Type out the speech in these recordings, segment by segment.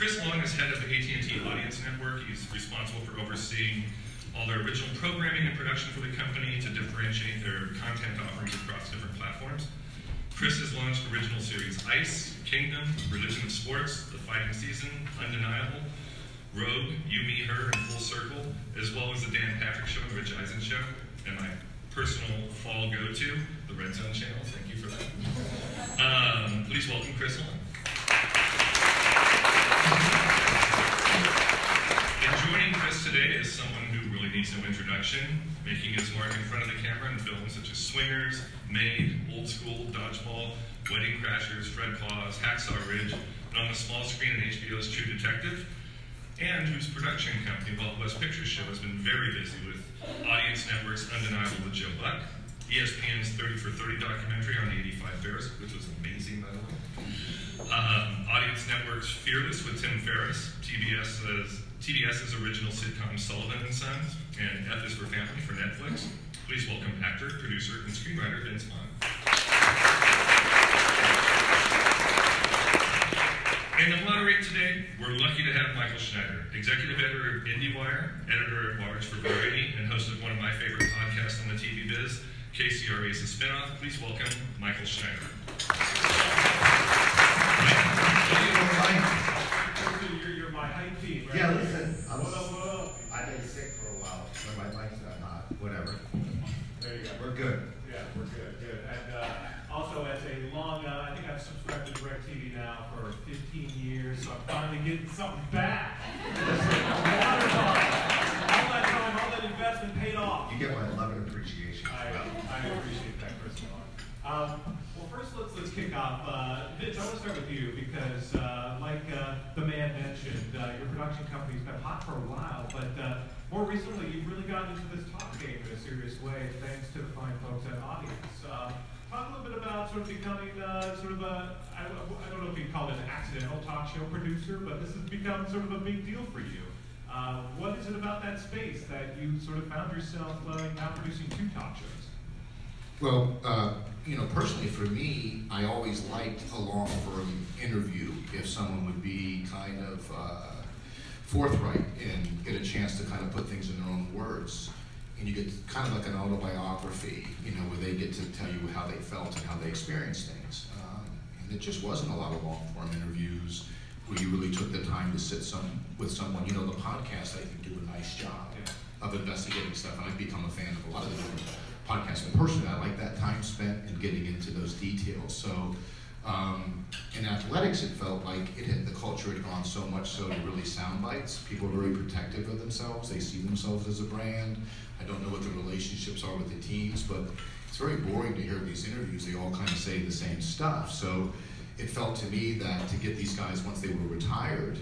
Chris Vaughn is head of AT&T Audience Network. He's responsible for overseeing all their original programming and production for the company to differentiate their content offerings across different platforms. Chris has launched original series Ice, Kingdom, Religion of Sports, The Fighting Season, Undeniable, Rogue, You, Me, Her, and Full Circle, as well as the Dan Patrick Show and the Rich Eisen Show, and my personal fall go-to, the Red Zone channel. Thank you for that. Please welcome Chris Vaughn. And joining Chris today is someone who really needs no introduction, making his mark in front of the camera in films such as Swingers, Made, Old School, Dodgeball, Wedding Crashers, Fred Claus, Hacksaw Ridge, and on the small screen in HBO's True Detective, and whose production company, Wild West Pictures Show, has been very busy with Audience Network's Undeniable with Joe Buck, ESPN's 30 for 30 documentary on the 85 Bears, which was amazing, by the way, Audience Network's Fearless with Tim Ferriss, TBS's original sitcom Sullivan and Sons, and F is for Family for Netflix. Please welcome actor, producer, and screenwriter Vince Vaughn. And to moderate today, we're lucky to have Michael Schneider, executive editor of IndieWire, editor-at-large for Variety, and host of one of my favorite podcasts on the TV biz, KCRA's The Spinoff. Please welcome Michael Schneider. You're my hype team, right? Yeah, listen. What up? I've been sick for a while, but my mic's not hot. Whatever. There you go. We're good. Yeah, we're good. And also, as a long, I think I've subscribed to DirecTV now for 15 years, so I'm finally getting something back. All that time, all that investment paid off. You get my love and appreciation. I appreciate that, Chris. Well, first, let's kick off. Vince, I want to start with you because, like the man mentioned, your production company's been hot for a while, but more recently, you've really gotten into this talk game in a serious way, thanks to the fine folks at Audience. Talk a little bit about sort of becoming sort of a, I don't know if you'd call it an accidental talk show producer, but this has become sort of a big deal for you. What is it about that space that you sort of found yourself now producing 2 talk shows? Well, personally for me, I always liked a long-form interview if someone would be kind of forthright and get a chance to kind of put things in their own words. And you get kind of like an autobiography, where they get to tell you how they felt and how they experienced things. And it just wasn't a lot of long-form interviews where you really took the time to sit with someone. The podcasts, I think, do a nice job of investigating stuff, and I've become a fan of a lot of the different podcasts. And personally, I like that time spent in getting into those details. So in athletics, it felt like the culture had gone so much so to really sound bites. People are very protective of themselves. They see themselves as a brand. I don't know what the relationships are with the teams, but it's very boring to hear these interviews. They all kind of say the same stuff. So it felt to me that to get these guys, once they were retired,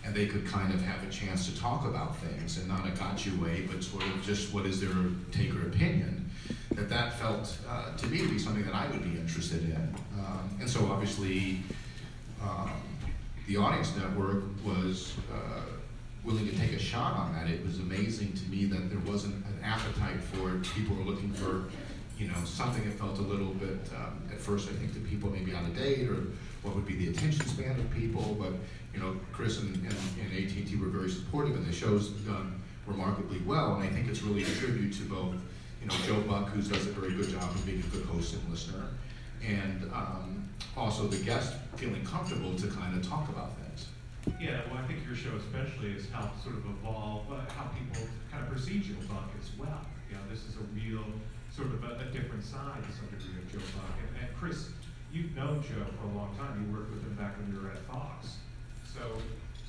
and they could kind of have a chance to talk about things, and not a gotcha way, but sort of just what is their take or opinion, that felt to me to be something that I would be interested in. And so obviously, the Audience Network was willing to take a shot on that. It was amazing to me that there wasn't an appetite for it. People were looking for, something that felt a little bit, at first I think the people maybe out of date, or what would be the attention span of people, but Chris and AT&T were very supportive, and the show's done remarkably well, and I think it's really a tribute to both, Joe Buck, who does a very good job of being a good host and listener, and also the guest feeling comfortable to kind of talk about things. Yeah, well, I think your show especially has helped sort of evolve how people kind of perceive Joe Buck as well. This is a real sort of a different side to some degree of Joe Buck. And Chris, you've known Joe for a long time. You worked with him back when you were at Fox. So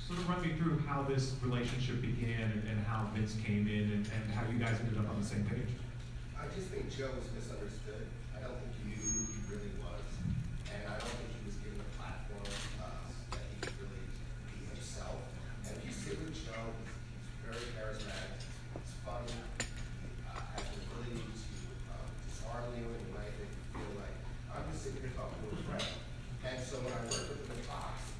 sort of run me through how this relationship began and how Vince came in and how you guys ended up on the same page. I just think Joe was misunderstood. I don't think he knew who he really was. And I don't think he was given a platform that he could really be himself. And if you sit with Joe, he's very charismatic. He's funny. Has the ability to disarm you in a way that you feel like, I'm just sitting here talking to a friend. And so when I worked with him at Fox,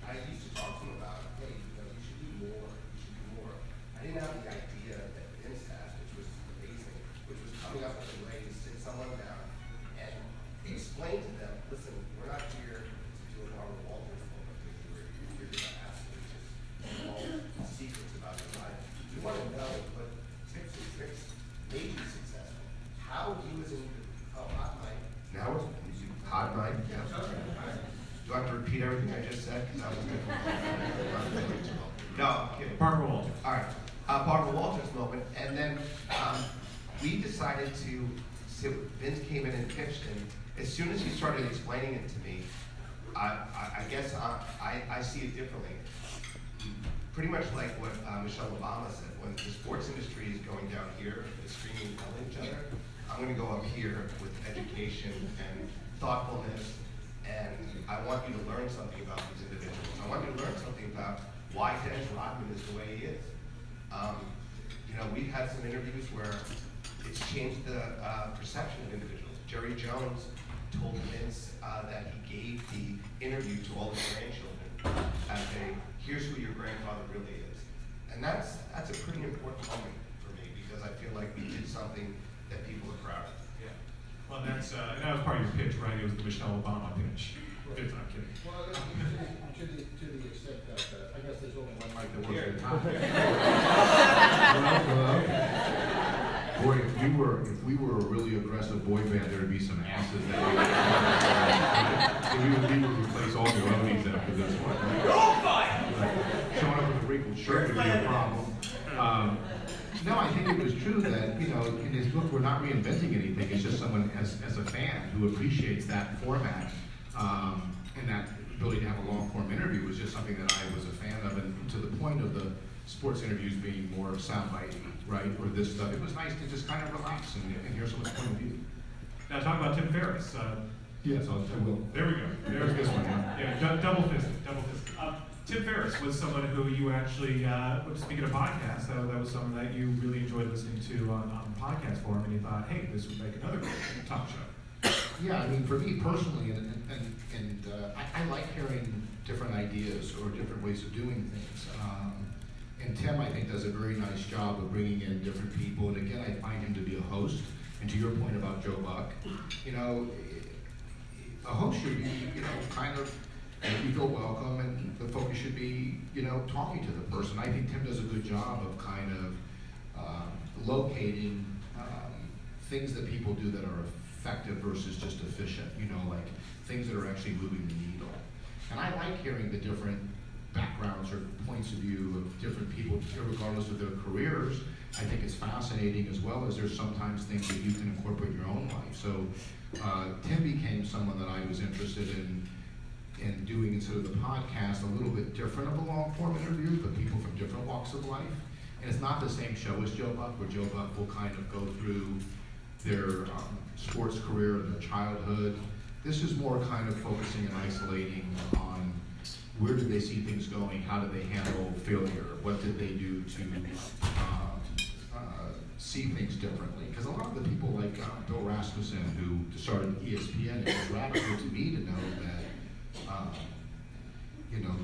I used to talk to him about, hey, you should do more. You should do more. I didn't have the idea that Vince has, which was amazing, which was coming up with a way to sit someone down and explain to No, I'm kidding. Barbara Walters. All right, Barbara Walters moment, and then we decided to. Vince came in and pitched, and as soon as he started explaining it to me, I guess I see it differently. Pretty much like what Michelle Obama said, when the sports industry is going down here, is screaming and telling each other, I'm going to go up here with education and thoughtfulness, and I want you to learn something about these individuals. I want you to learn something about why Dennis Rodman is the way he is. We've had some interviews where it's changed the perception of individuals. Jerry Jones told Vince that he gave the interview to all his grandchildren as here's who your grandfather really is. And that's a pretty important moment for me because I feel like we did something that people are proud of. Yeah. Well, that was part of your pitch, right? It was the Michelle Obama pitch. It's not kidding. Well, to the extent that I guess there's only one mic that works. Boy, if we were a really aggressive boy band, there'd be some asses that we would replace all the roadies after this one. Like, showing up with a wrinkled shirt would be a problem. No, I think it was true that, in his book, we're not reinventing anything. It's just someone as a fan who appreciates that format and that ability to have a long-form interview was just something that I was a fan of. And to the point of the sports interviews being more soundbite, right, or this stuff, it was nice to just kind of relax and hear someone's point of view. Now talk about Tim Ferriss. Yes, I will. There we go. There's this one. Yeah, double fisted. Tim Ferriss was someone who you actually, speaking of podcasts, that was someone that you really enjoyed listening to on the podcast forum, and you thought, hey, this would make another great talk show. Yeah, I mean, for me personally, I like hearing different ideas or different ways of doing things. And Tim, I think, does a very nice job of bringing in different people. And again, I find him to be a host. And to your point about Joe Buck, a host should be, kind of, you feel welcome, and the focus should be, talking to the person. I think Tim does a good job of kind of locating things that people do that are effective versus just efficient, like things that are actually moving the needle. And I like hearing the different backgrounds or points of view of different people, regardless of their careers. I think it's fascinating, as well as there's sometimes things that you can incorporate in your own life. So Tim became someone that I was interested in doing instead of the podcast, a little bit different of a long form interview, but people from different walks of life. And it's not the same show as Joe Buck, where Joe Buck will kind of go through their sports career and their childhood. This is more kind of focusing and isolating on where did they see things going, how did they handle failure, what did they do to see things differently. Because a lot of the people like Bill Rasmussen, who started ESPN, it was radical to me to know that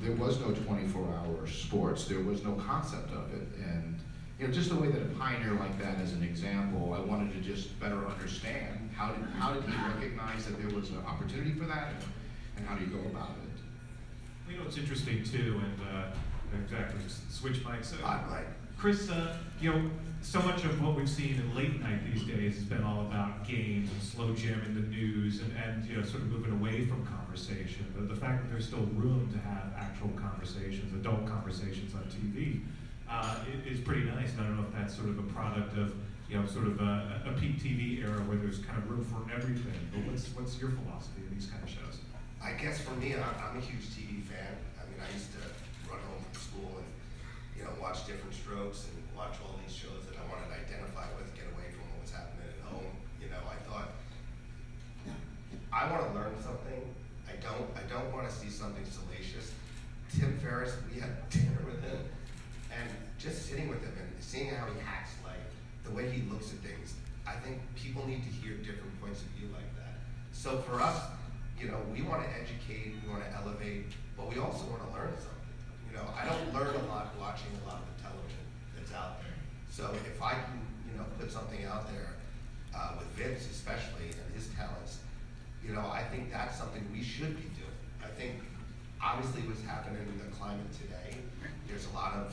there was no 24-hour sports. There was no concept of it. And just the way that a pioneer like that, as an example, I wanted to just better understand how did he recognize that there was an opportunity for that, and how do you go about it? It's interesting too, and exactly, just switch mics. Right. Chris, so much of what we've seen in late night these days has been all about games and slow jamming the news and sort of moving away from conversation. But the fact that there's still room to have actual conversations, adult conversations on TV, is pretty nice. And I don't know if that's sort of a product of sort of a peak TV era where there's kind of room for everything. But what's your philosophy of these kind of shows? I guess for me, I'm a huge TV fan. I mean, I used to run home from school and watch Different Strokes and watch all these shows that I wanted to identify with, get away from what was happening at home. I thought I want to learn something. I don't want to see something salacious. Tim Ferriss, we had dinner with him, and just sitting with him and seeing how he acts, like the way he looks at things. I think people need to hear different points of view like that. So for us, we want to educate, we want to elevate, but we also want to learn something. I don't learn a lot watching a lot of the television that's out there. So if I can, put something out there with Vince especially and his talents, I think that's something we should be doing. I think obviously what's happening in the climate today, there's a lot of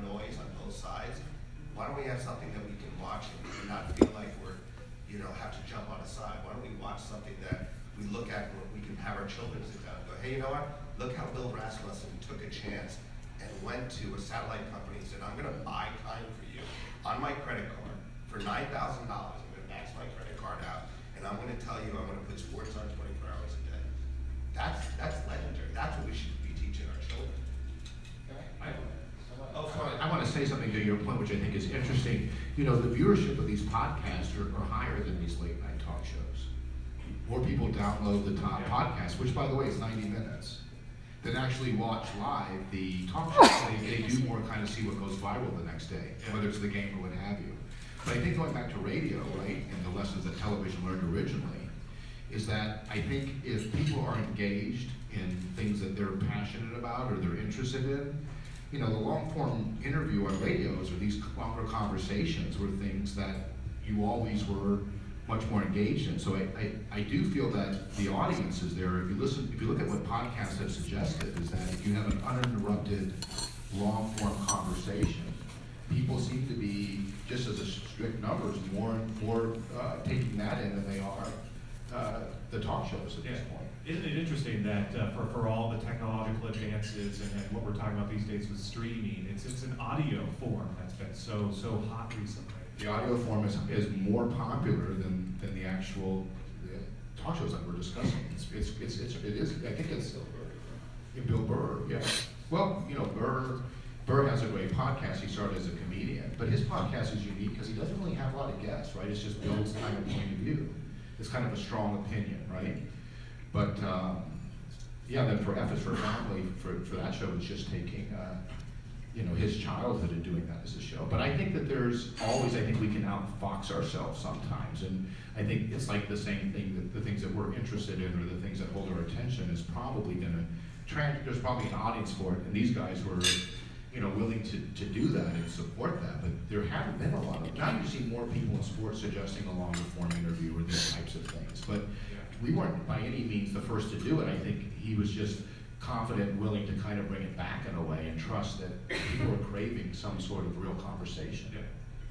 noise on both sides. Why don't we have something that we can watch and not feel like we're, have to jump on a side? Why don't we watch something that we look at and we can have our children sit down and go, hey, you know what? Look how Bill Rasmussen took a chance and went to a satellite company and said, I'm going to buy time for you on my credit card for $9,000. I'm going to max my credit card out, and I'm going to tell you I'm going to put sports on 24 hours a day. That's legendary. That's what we should be teaching our children. I want to say something to your point, which I think is interesting. You know, the viewership of these podcasts are higher than these late night talk shows. More people download the top podcast, which by the way is 90 minutes, than actually watch live the talk shows. They do more kind of see what goes viral the next day, whether it's the game or what have you. But I think going back to radio, right, and the lessons that television learned originally, is that I think if people are engaged in things that they're passionate about or they're interested in, you know, the long-form interview on radios or these longer conversations were things that you always were much more engaged in. So I do feel that the audience is there. If you look at what podcasts have suggested, is that if you have an uninterrupted, long-form conversation, people seem to be, just as a strict numbers, more taking that in than they are the talk shows at this point. Isn't it interesting that for all the technological advances and what we're talking about these days with streaming, it's an audio form that's been so hot recently. The audio form is more popular than the actual talk shows that we're discussing. It is. I think it's Bill Burr. Yeah. Well, you know, Burr has a great podcast. He started as a comedian, but his podcast is unique because he doesn't really have a lot of guests, right? It's just Bill's kind of point of view. It's kind of a strong opinion, right? But yeah, then for F is for Family, for that show, it's just taking you know, his childhood and doing that as a show. But I think that there's always, I think we can outfox ourselves sometimes, and I think it's like the same thing, that the things that we're interested in or the things that hold our attention is probably going to there's probably an audience for it, and these guys were, you know, willing to do that and support that. But there haven't been a lot of, now you see more people in sports suggesting a longer form interview or these types of things. But we weren't by any means the first to do it. I think he was just confident and willing to kind of bring it back in a way and trust that people are craving some sort of real conversation. Yeah.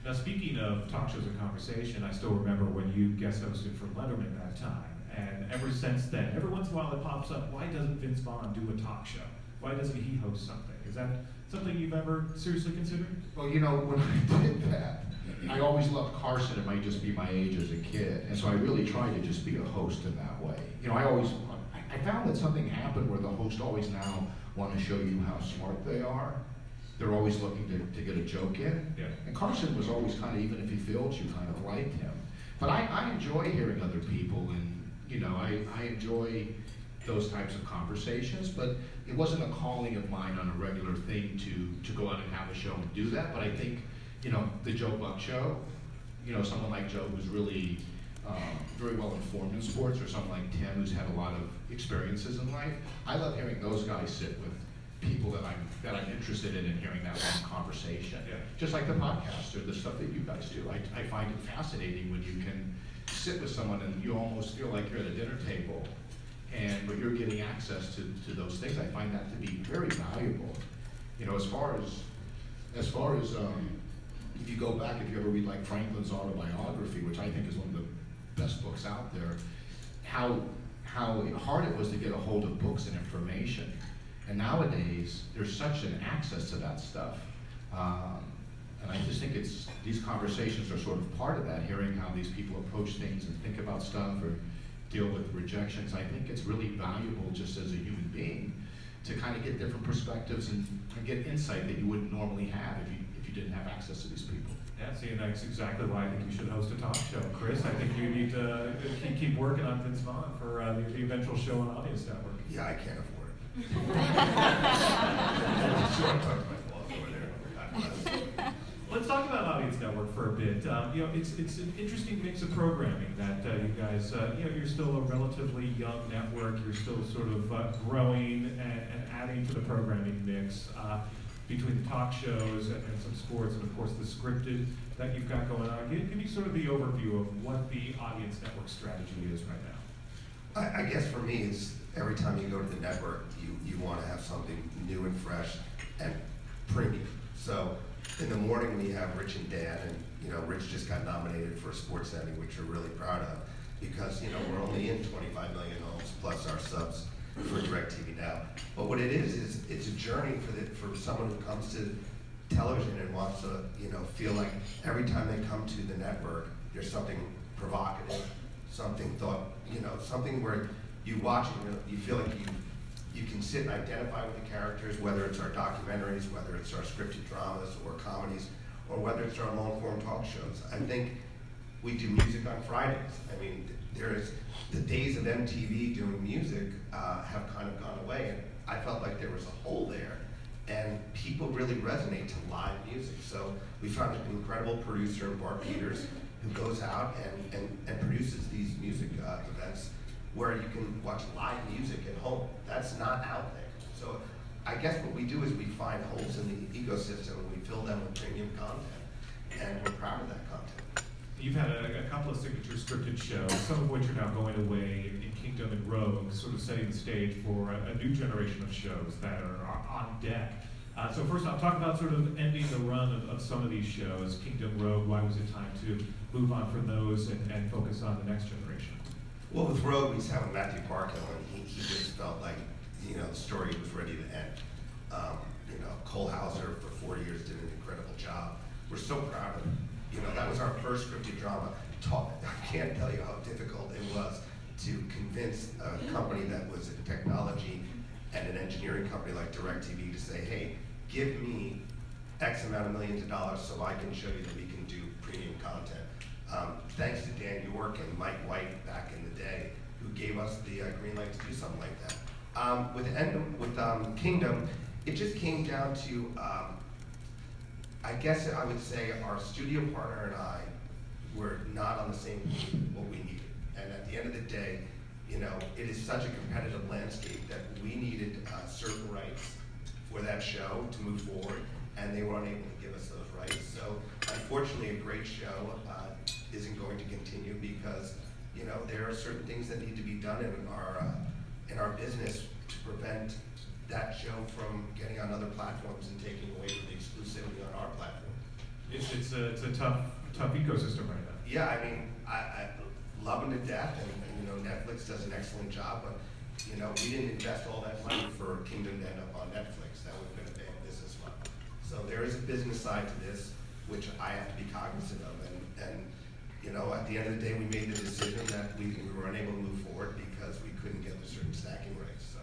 Now, speaking of talk shows and conversation, I still remember when you guest hosted for Letterman that time. And ever since then, every once in a while it pops up, why doesn't Vince Vaughn do a talk show? Why doesn't he host something? Is that something you've ever seriously considered? Well, you know, when I did that, I always loved Carson. It might just be my age as a kid. And so I really tried to just be a host in that way. You know, I found that something happened where the host always now want to show you how smart they are. They're always looking to get a joke in. Yeah. And Carson was always kind of, even if he failed, you kind of liked him. But I enjoy hearing other people, and you know, I enjoy those types of conversations, but it wasn't a calling of mine on a regular thing to go out and have a show and do that. But I think, you know, the Joe Buck Show, you know, someone like Joe who's really very well informed in sports, or someone like Tim who's had a lot of experiences in life. I love hearing those guys sit with people that I'm interested in and hearing that long conversation. Yeah. Just like the podcast or the stuff that you guys do. I find it fascinating when you can sit with someone and you almost feel like you're at a dinner table, but you're getting access to those things. I find that to be very valuable. You know, as far as if you go back, if you ever read like Franklin's autobiography, which I think is one of the best books out there, how hard it was to get a hold of books and information. And nowadays, there's such an access to that stuff. And I just think these conversations are sort of part of that, hearing how these people approach things and think about stuff or deal with rejections. I think it's really valuable just as a human being to kind of get different perspectives and get insight that you wouldn't normally have if you didn't have access to these people. Yeah, see, and that's exactly why I think you should host a talk show. Chris, I think you need to keep working on Vince Vaughn for the eventual show on Audience Network. Yeah, I can't afford it. Let's talk about Audience Network for a bit. You know, it's an interesting mix of programming that you guys, you know, you're still a relatively young network. You're still sort of growing and adding to the programming mix between the talk shows and some sports, and of course the scripted that you've got going on. Give me sort of the overview of what the Audience Network strategy is right now. I guess for me, it's every time you go to the network, you want to have something new and fresh and premium. So in the morning we have Rich and Dan, and you know, Rich just got nominated for a Sports Emmy, which we're really proud of, because you know, we're only in 25 million homes plus our subs for DirecTV now. But what it is it's a journey for someone who comes to television and wants to, feel like every time they come to the network, there's something provocative, something something where you watch it, you feel like you can sit and identify with the characters, whether it's our documentaries, whether it's our scripted dramas or comedies, or whether it's our long-form talk shows. I think we do music on Fridays. I mean, the days of MTV doing music have kind of gone away, and I felt like there was a hole there, and people really resonate to live music. So we found an incredible producer in Bart Peters who goes out and produces these music events where you can watch live music at home. That's not out there. So I guess what we do is we find holes in the ecosystem and we fill them with premium content, and we're proud of that content. You've had a couple of signature scripted shows, some of which are now going away in Kingdom and Rogue, sort of setting the stage for a new generation of shows that are on deck. So first off, talk about sort of ending the run of some of these shows, Kingdom, Rogue. Why was it time to move on from those and focus on the next generation? Well, with Rogue, we sat with Matthew Parkhill, and he just felt like, the story was ready to end. Cole Hauser for 4 years did an incredible job. We're so proud of him. That was our first scripted drama. I can't tell you how difficult it was to convince a company that was a technology and an engineering company like DirecTV to say, hey, give me X amount of millions of dollars so I can show you that we can do premium content. Thanks to Dan York and Mike White back in the day, who gave us the green light to do something like that. With Kingdom, it just came down to, I guess I would say our studio partner and I were not on the same page with what we needed. And at the end of the day, it is such a competitive landscape that we needed certain rights for that show to move forward, and they were unable to give us those rights. So unfortunately, a great show isn't going to continue because there are certain things that need to be done in our business to prevent that show from getting on other platforms and taking away from the exclusivity on our platform. It's a tough ecosystem right now. Yeah, I mean, I love them to death, and Netflix does an excellent job, but we didn't invest all that money for Kingdom to end up on Netflix. That would have been a bad business model. So there is a business side to this, which I have to be cognizant of, and at the end of the day, we made the decision that we were unable to move forward because we couldn't get the certain stacking rates. So.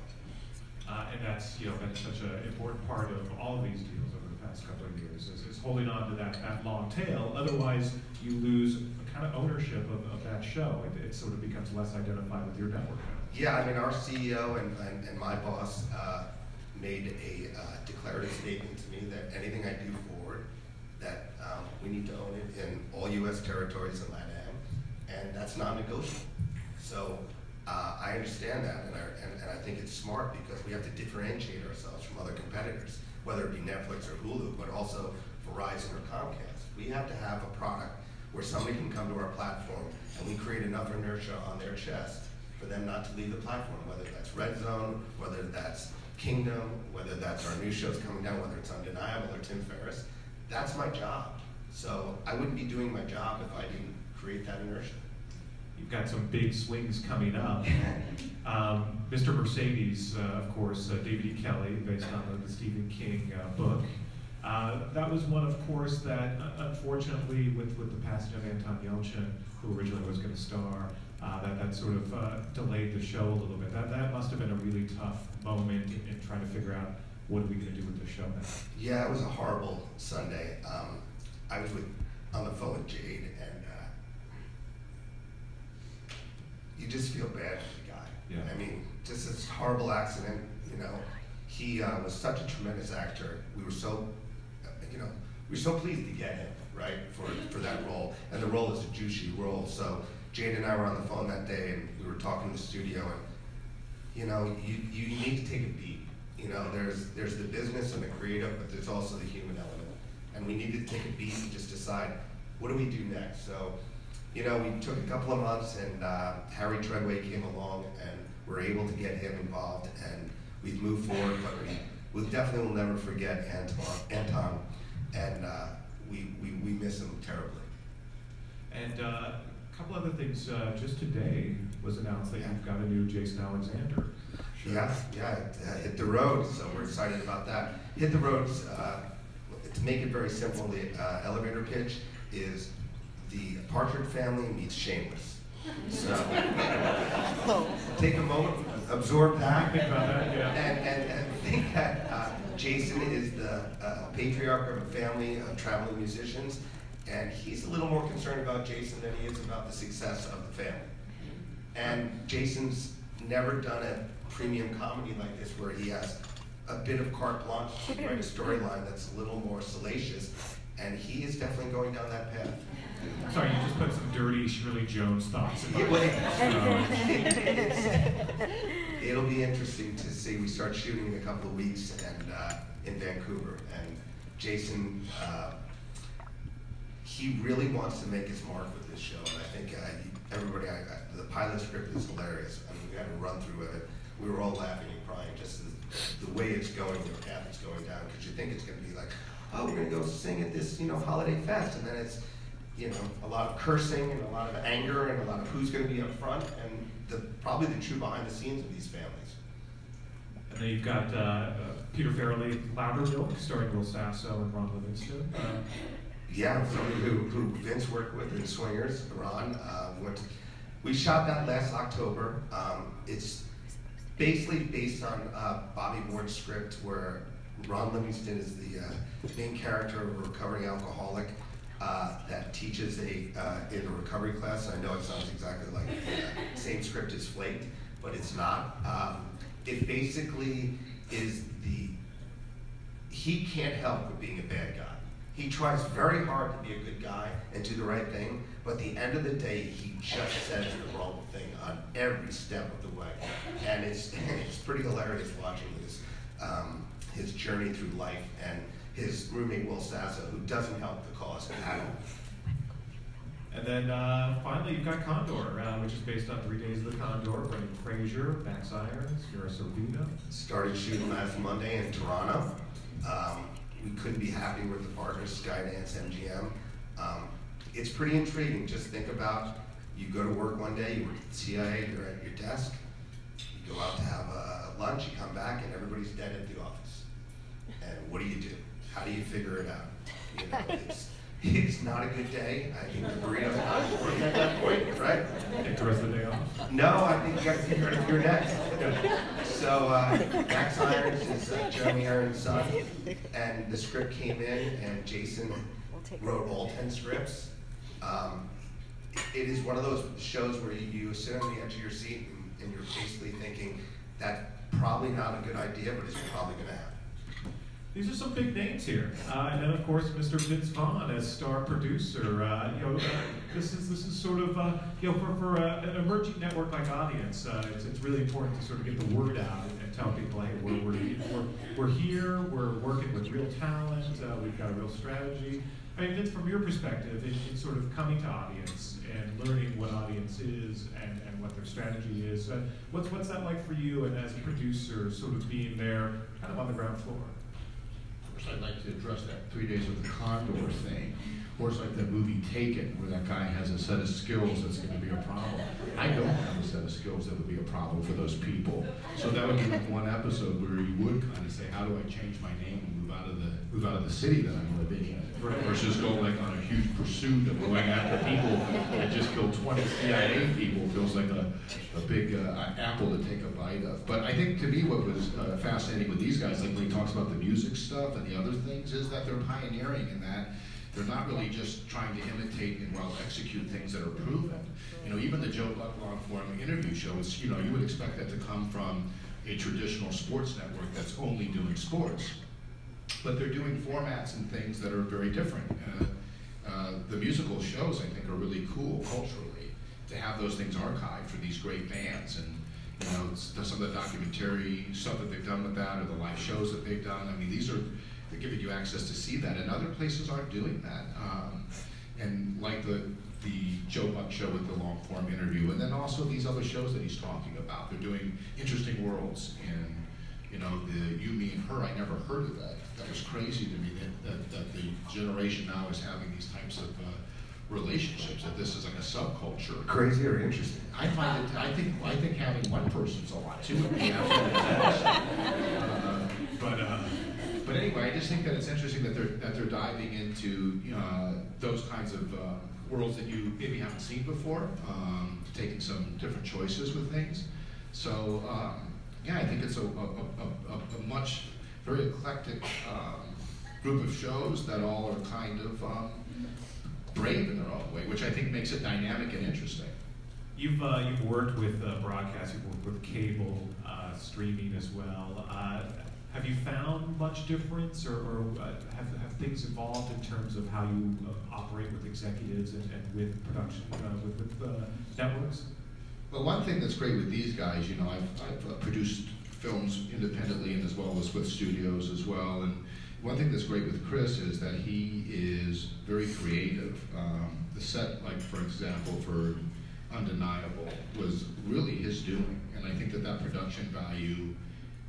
And that's been such an important part of all of these deals over the past couple of years is holding on to that long tail. Otherwise, you lose kind of ownership of that show. It sort of becomes less identified with your network. Yeah, I mean, our CEO and my boss made a declarative statement to me that anything I do forward, that we need to own it in all U.S. territories and LATAM, and that's non-negotiable. So I understand that, and I think it's smart because we have to differentiate ourselves from other competitors, whether it be Netflix or Hulu, but also Verizon or Comcast. We have to have a product where somebody can come to our platform and we create enough inertia on their chest for them not to leave the platform, whether that's Red Zone, whether that's Kingdom, whether that's our new shows coming down, whether it's Undeniable or Tim Ferriss. That's my job. So I wouldn't be doing my job if I didn't create that inertia. You've got some big swings coming up. Mr. Mercedes, of course, David E. Kelley, based on the Stephen King book. That was one, of course, that unfortunately, with the passage of Anton Yelchin, who originally was going to star, that sort of delayed the show a little bit. That must have been a really tough moment in trying to figure out what are we going to do with the show now. Yeah, it was a horrible Sunday. I was on the phone with Jade, and you just feel bad for the guy. Yeah. I mean, just this horrible accident. He was such a tremendous actor. We were so pleased to get him, right, for that role. And the role is a juicy role. So Jade and I were on the phone that day, and we were talking in the studio, and you need to take a beat. There's the business and the creative, but there's also the human element. And we needed to take a beat and just decide, what do we do next? So, we took a couple of months, and Harry Treadway came along, and we're able to get him involved, and we've moved forward, but we definitely will never forget Anton, and we miss him terribly. And a couple other things, just today was announced that you've got a new Jason Alexander Sure. Yeah, Hit the Road, so we're excited about that. Hit the Road, to make it very simple, the elevator pitch is the Partridge Family meets Shameless. So, take a moment, absorb that, Think about that, yeah. and think that Jason is the patriarch of a family of traveling musicians, and he's a little more concerned about Jason than he is about the success of the family. And Jason's never done a premium comedy like this where he has a bit of carte blanche to write a storyline that's a little more salacious, and he is definitely going down that path. Sorry, you just put some dirty Shirley Jones thoughts in my It'll be interesting to see. We start shooting in a couple of weeks and in Vancouver, and Jason, he really wants to make his mark with this show, and I think everybody, the pilot script is hilarious. I mean, we had a run through of it. We were all laughing and crying just the way it's going, the path it's going down, because you think it's going to be like, oh, we're going to go sing at this, holiday fest, and then it's, a lot of cursing and a lot of anger and a lot of who's going to be up front, and probably the true behind the scenes of these families. And then you've got Peter Farrelly, Loudermilk, starring Will Sasso and Ron Livingston. Yeah, somebody who Vince worked with in Swingers, Ron. We shot that last October. It's basically based on Bobby Ward's script, where Ron Livingston is the main character of a recovering alcoholic that teaches in a recovery class. I know it sounds exactly like the same script as Flaked, but it's not. It basically is he can't help but being a bad guy. He tries very hard to be a good guy and do the right thing, but at the end of the day, he just says the wrong thing on every step of the way. And it's pretty hilarious watching his journey through life, and his roommate Will Sasso, who doesn't help the cause at all. And then finally, you've got Condor, which is based on 3 Days of the Condor, Brendan Fraser, Max Irons, Vera Sorvino. Started shooting last Monday in Toronto. We couldn't be happier with the partners, Skydance, MGM. It's pretty intriguing. Just think about, you go to work one day, you work at the CIA, you're at your desk, you go out to have lunch, you come back, and everybody's dead at the office. And what do? How do you figure it out? It's not a good day. I think the burrito's not important at that point, right? Take the rest of the day off? No, I think you got to figure it out your next. So Max Irons is Jeremy Irons' son, and the script came in, and Jason wrote all 10 scripts. It is one of those shows where you sit on the edge of your seat and you're basically thinking, that's probably not a good idea, but it's probably going to happen. These are some big names here, and then of course Mr. Vince Vaughn as star producer. This is sort of for an emerging network like audience, it's really important to sort of get the word out and tell people, hey, we're here, we're working with real talent, we've got a real strategy. I mean, Vince, from your perspective, in sort of coming to audience and learning what audience is and what their strategy is, what's that like for you, and as a producer, sort of being there, kind of on the ground floor? First, I'd like to address that 3 Days of the Condor thing. Of course, like that movie Taken, where that guy has a set of skills that's going to be a problem. I don't have a set of skills that would be a problem for those people. So that would be like one episode where you would kind of say, how do I change my name and move out of the city that I'm living in? Versus go like on a huge pursuit of going after people that just killed 20 CIA people. Feels like a big apple to take a bite of. But I think to me what was fascinating with these guys, like when he talks about the music stuff and the other things, is that they're pioneering in that they're not really just trying to imitate and execute things that are proven. Even the Joe Buck long form interview show is, you would expect that to come from a traditional sports network that's only doing sports. But they're doing formats and things that are very different. The musical shows, I think, are really cool culturally to have those things archived for these great bands. And some of the documentary stuff that they've done with that, or the live shows that they've done. I mean, they're giving you access to see that, and other places aren't doing that. And like the Joe Buck show with the long form interview, and then also these other shows that he's talking about. They're doing interesting worlds, and the You, Me, and Her, I never heard of that. That was crazy to me that the generation now is having these types of relationships, that this is like a subculture. Crazy or interesting? I find it. I think having one person's a lot too. Would be absolutely but anyway, I just think that it's interesting that they're diving into those kinds of worlds that you maybe haven't seen before, taking some different choices with things. So yeah, I think it's a much very eclectic group of shows that all are kind of brave in their own way, which I think makes it dynamic and interesting. You've worked with broadcast, you've worked with cable, streaming as well. Have you found much difference, or have things evolved in terms of how you operate with executives and with production, with networks? Well, one thing that's great with these guys, I've produced films independently and as well as with studios as well, and one thing that's great with Chris is that he is very creative. The set, like for example, for Undeniable was really his doing, and I think that production value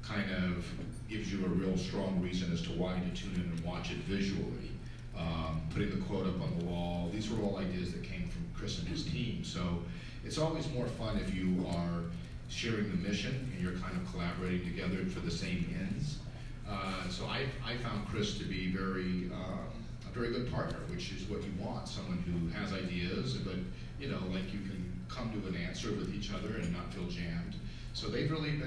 kind of gives you a real strong reason as to why to tune in and watch it visually. Putting the quote up on the wall, these were all ideas that came from Chris and his team. So it's always more fun if you are sharing the mission and you're kind of collaborating together for the same ends. So I found Chris to be a very good partner, which is what you want, someone who has ideas, but like you can come to an answer with each other and not feel jammed. So they've really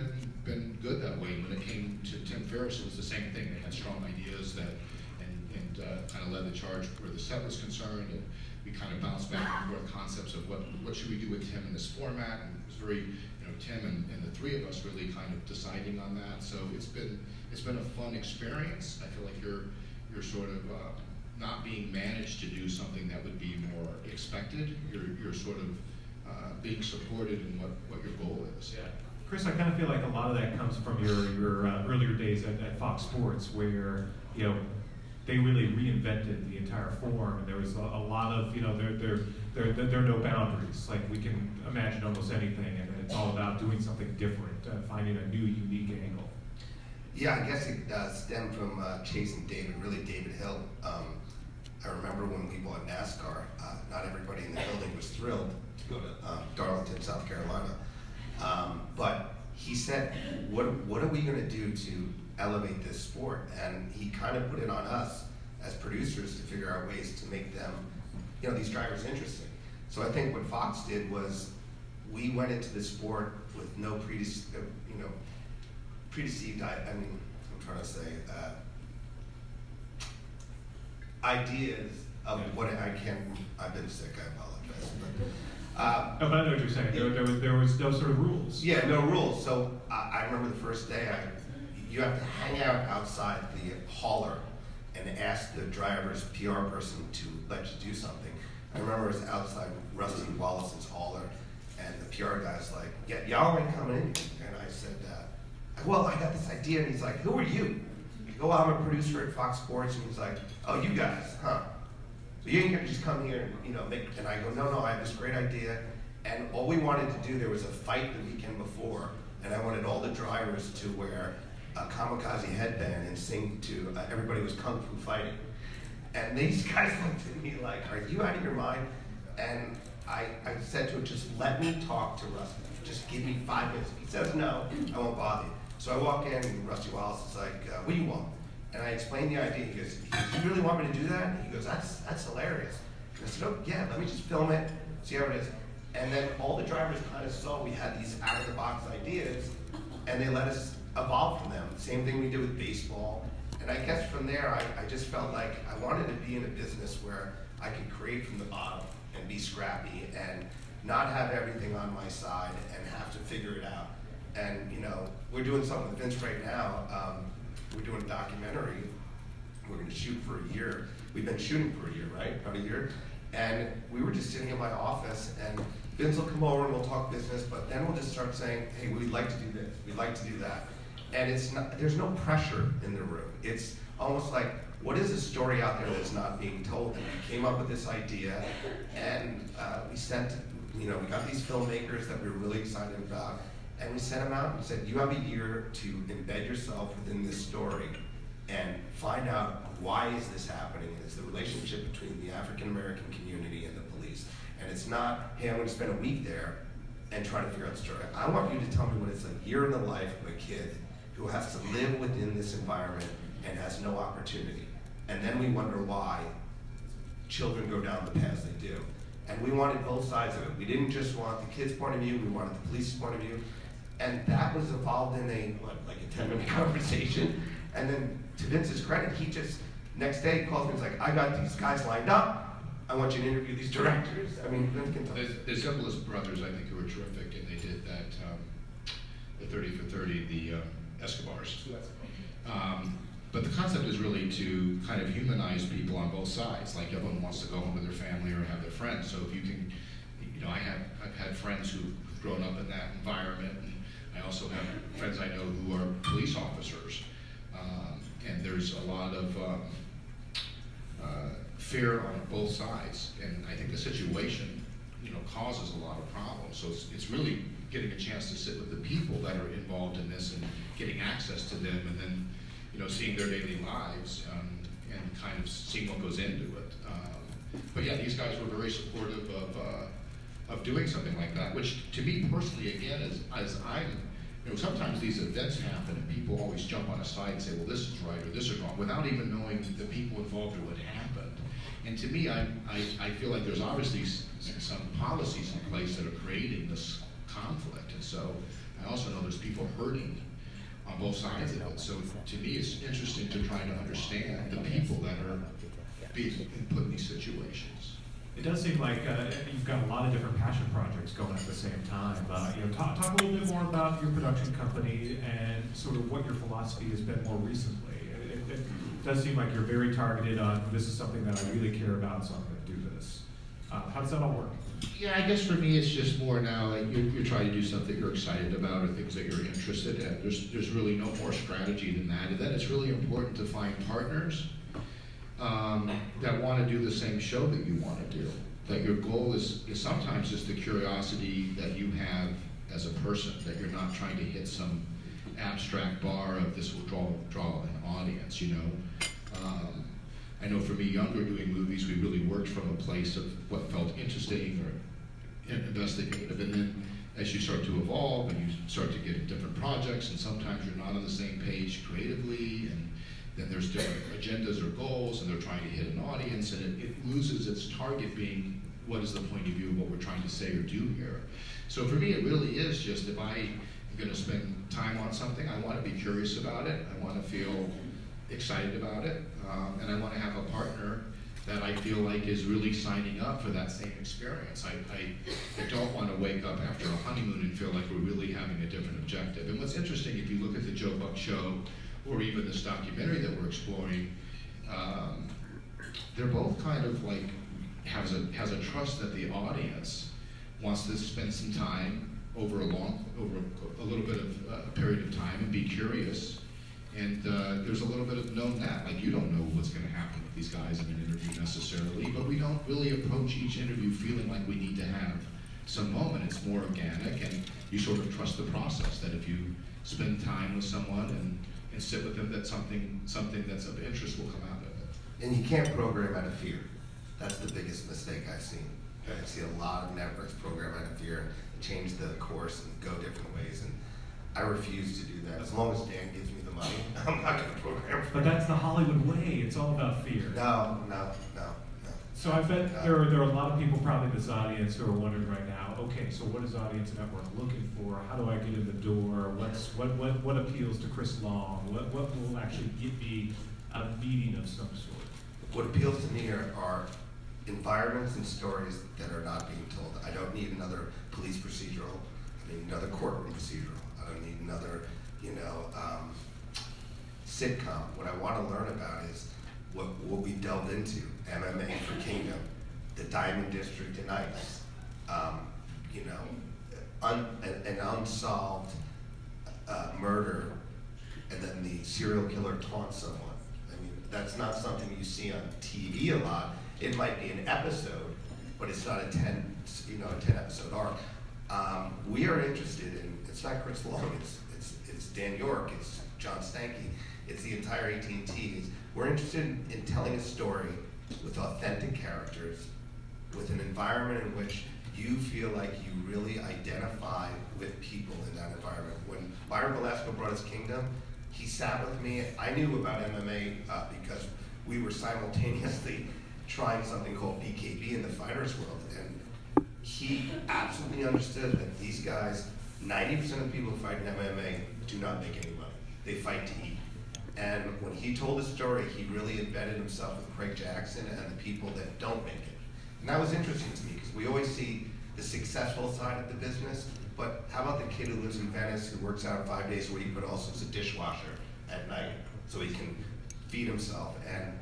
been good that way. When it came to Tim Ferriss, it was the same thing. They had strong ideas and kind of led the charge where the set was concerned, and we kind of bounced back and forth concepts of what should we do with Tim in this format, and it was very, Tim and the three of us really kind of deciding on that. So it's been a fun experience. I feel like you're sort of not being managed to do something that would be more expected. You're sort of being supported in what your goal is. Yeah. Chris, I kind of feel like a lot of that comes from your earlier days at Fox Sports, where they really reinvented the entire form, and there was a lot of there are no boundaries. Like, we can imagine almost anything, and it's all about doing something different, finding a new, unique angle. Yeah, I guess it stemmed from chasing David, really David Hill. I remember when we bought NASCAR, not everybody in the building was thrilled to go to Darlington, South Carolina. But he said, what are we going to do to elevate this sport? And he kind of put it on us as producers to figure out ways to make them, these drivers interesting. So I think what Fox did was we went into the sport with no predeceived, ideas of what I've been sick, I apologize. No, but I know what you're saying. There was no sort of rules. Yeah, no rules. So I remember the first day, you have to hang out outside the hauler and ask the driver's PR person to let you do something. I remember it was outside Rusty Wallace's hauler, and the PR guy's like, "Yeah, y'all ain't coming in." And I said, "Well, I got this idea." And he's like, "Who are you?" I go, "Well, I'm a producer at Fox Sports." And he's like, "Oh, you guys, huh? So you ain't gonna just come here and make." And I go, "No, I have this great idea." And all we wanted to do, there was a fight the weekend before, and I wanted all the drivers to wear a kamikaze headband and sing to Everybody Was Kung Fu Fighting. And these guys looked at me like, "Are you out of your mind?" And I said to him, "Just let me talk to Rusty. Just give me 5 minutes." He says, "No, I won't bother you." So I walk in, and Rusty Wallace is like, "What do you want?" And I explained the idea. He goes, "You really want me to do that?" And he goes, That's hilarious." And I said, "Oh, yeah, let me just film it, see how it is." And then all the drivers kind of saw we had these out-of-the-box ideas, and they let us evolve from them. Same thing we did with baseball. And I guess from there, I just felt like I wanted to be in a business where I could create from the bottom and be scrappy and not have everything on my side and have to figure it out. And we're doing something with Vince right now. We're doing a documentary. We're going to shoot for a year. We've been shooting for a year, right? About a year. And we were just sitting in my office, and Vince will come over and we'll talk business, but then we'll just start saying, "Hey, we'd like to do this, we'd like to do that." And there's no pressure in the room. It's almost like, what is a story out there that's not being told? And we came up with this idea, and we got these filmmakers that we were really excited about, and we sent them out and said, "You have a year to embed yourself within this story and find out why is this happening. And it's the relationship between the African American community and the police. And it's not, hey, I'm going to spend a week there and try to figure out the story. I want you to tell me what it's a year in the life of a kid who has to live within this environment and has no opportunity. And then we wonder why children go down the paths they do. And we wanted both sides of it. We didn't just want the kid's point of view, we wanted the police's point of view. And that was involved in like a 10-minute conversation. And then to Vince's credit, he just, next day calls me and is like, I got these guys lined up. I want you to interview these directors. I mean, Vince can tell us. The Simplest brothers, I think, who were terrific, and they did that, the 30 for 30, the Escobars. But the concept is really to kind of humanize people on both sides. Like everyone wants to go home with their family or have their friends. So if you can, you know, I've had friends who've grown up in that environment, and I also have friends I know who are police officers. And there's a lot of fear on both sides, and I think the situation, you know, causes a lot of problems. So it's really getting a chance to sit with the people that are involved in this and getting access to them, and then, you know, seeing their daily lives and kind of seeing what goes into it. But yeah, these guys were very supportive of doing something like that, which to me personally, again, as I'm, you know, sometimes these events happen and people always jump on a side and say, well, this is right or this is wrong, without even knowing the people involved or what happened. And to me, I feel like there's obviously some policies in place that are creating this conflict. And so I also know there's people hurting on both sides of it. So to me, it's interesting to try to understand the people that are being put in these situations. It does seem like you've got a lot of different passion projects going at the same time. You know, talk a little bit more about your production company and sort of what your philosophy has been more recently. It does seem like you're very targeted on, this is something that I really care about, so I'm going to do this. How does that all work? Yeah, I guess for me it's just more now like you're trying to do something you're excited about or things that you're interested in. There's really no more strategy than that. And then it's really important to find partners that want to do the same show that you want to do. That your goal is sometimes just the curiosity that you have as a person, that you're not trying to hit some abstract bar of this will draw an audience, you know. I know for me, younger, doing movies, we really worked from a place of what felt interesting or investigative, and then as you start to evolve and you start to get into different projects, and sometimes you're not on the same page creatively, and then there's different agendas or goals, and they're trying to hit an audience, and it loses its target being what is the point of view of what we're trying to say or do here. So for me, it really is just if I am going to spend time on something, I want to be curious about it, I want to feel excited about it, and I want to have a partner that I feel like is really signing up for that same experience. I don't want to wake up after a honeymoon and feel like we're really having a different objective. And what's interesting, if you look at the Joe Buck Show, or even this documentary that we're exploring, they're both kind of like, has a trust that the audience wants to spend some time over a little bit of a period of time and be curious. And there's a little bit of known that, like you don't know what's going to happen with these guys in an interview necessarily, but we don't really approach each interview feeling like we need to have some moment. It's more organic, and you sort of trust the process, that if you spend time with someone and sit with them, that something that's of interest will come out of it. And you can't program out of fear. That's the biggest mistake I've seen. I see a lot of networks program out of fear and change the course and go different ways, and I refuse to do that. As long as Dan gives me the money, I'm not going to program. But that's the Hollywood way. It's all about fear. No. So I bet there are a lot of people probably in this audience who are wondering right now, okay, so what is Audience Network looking for? How do I get in the door? What appeals to Chris Long? What will actually get me a meeting of some sort? What appeals to me are environments and stories that are not being told. I don't need another police procedural. I need another courtroom procedural. I don't need another, sitcom. What I want to learn about is what we delved into. MMA for Kingdom, the Diamond District in ICE, an unsolved murder, and then the serial killer taunts someone. I mean, that's not something you see on TV a lot. It might be an episode, but it's not a 10 episode arc. We are interested in, it's not Chris Long, it's Dan York, it's John Stanky. it's the entire AT&T. We're interested in telling a story with authentic characters, with an environment in which you feel like you really identify with people in that environment. When Byron Velasco brought us Kingdom, he sat with me. I knew about MMA because we were simultaneously trying something called BKB in the fighters world, and he absolutely understood that these guys, 90% of people who fight in MMA do not make any money. They fight to eat. And when he told the story, he really embedded himself with Craig Jackson and the people that don't make it. And that was interesting to me because we always see the successful side of the business, but how about the kid who lives in Venice, who works out 5 days a week, but also is a dishwasher at night so he can feed himself, and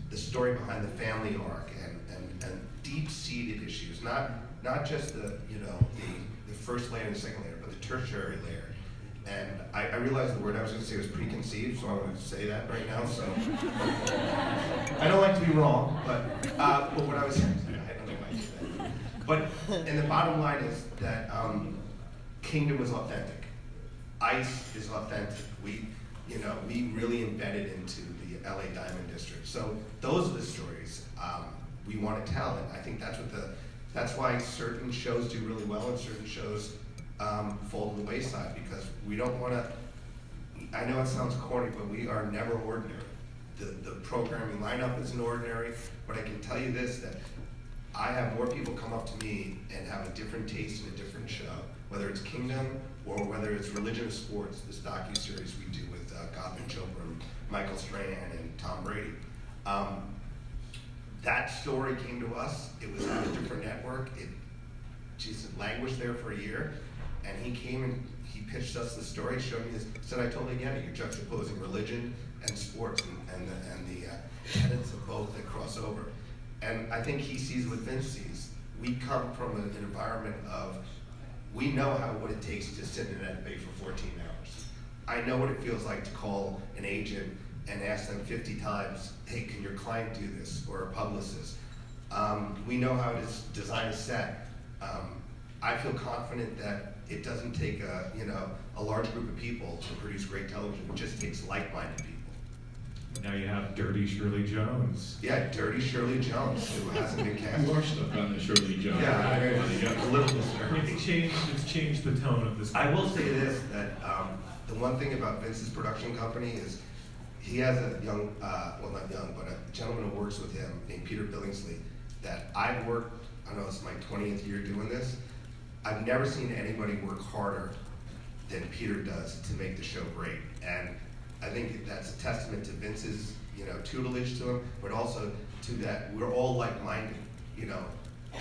the story behind the family arc and deep-seated issues, not just the first layer and the second layer, but the tertiary layer. And I realized the word I was going to say was preconceived, so I'm going to say that right now. So I don't like to be wrong, but what I was saying, I don't know why I say that. But and the bottom line is that Kingdom was authentic. ICE is authentic. We really embedded into the LA Diamond District. So those are the stories we want to tell, and I think that's why certain shows do really well and certain shows fall to the wayside, because we don't want to. I know it sounds corny, but we are never ordinary. The programming lineup isn't ordinary, but I can tell you this, that I have more people come up to me and have a different taste in a different show, whether it's Kingdom or whether it's Religion of Sports, this docu-series we do with Gotham Chopra, Michael Strahan, and Tom Brady. That story came to us. It was on a different network. It languished there for a year, and he came and he pitched us the story, showed me this, said, I totally get it. You're juxtaposing religion and sports and the tenets of both that cross over. And I think he sees what Vince sees. We come from an environment of, we know what it takes to sit in that bay for 14 hours. I know what it feels like to call an agent and ask them 50 times, hey, can your client do this, or a publicist? We know how to design a set. I feel confident that it doesn't take a large group of people to produce great television. It just takes like-minded people. Now you have Dirty Shirley Jones. Yeah, Dirty Shirley Jones, who hasn't been cast. You are stuck on the Shirley Jones. Yeah, a little disturbing. It's changed the tone of this. I will say this, that the one thing about Vince's production company is he has a young, well not young, but a gentleman who works with him named Peter Billingsley that I've worked, I don't know, it's my 20th year doing this. I've never seen anybody work harder than Peter does to make the show great. And I think that's a testament to Vince's, tutelage to him, but also to that we're all like-minded.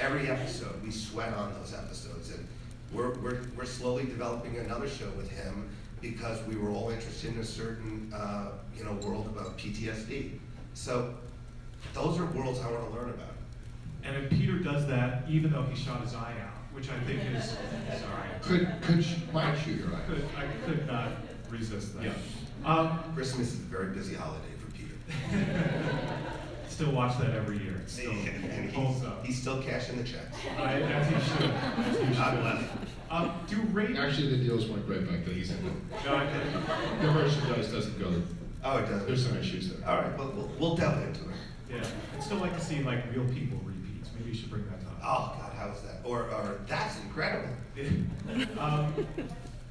Every episode we sweat on those episodes, and we're slowly developing another show with him because we were all interested in a certain world about PTSD. So those are worlds I want to learn about. And if Peter does that, even though he shot his eye out, which I think is sorry, might shoot your eye. I could not resist that. Yeah. Christmas is a very busy holiday for Peter. Still watch that every year. It still holds up. He's still cashing the checks. As he should. God bless him. Do ratings? Actually, the deals went right back to he's in the merchandise doesn't go. Oh, it does. There's some issues there. All right, but we'll delve into it. Yeah, I'd still like to see real people repeats. Maybe you should bring that up. Oh God, how is that? Or that's incredible.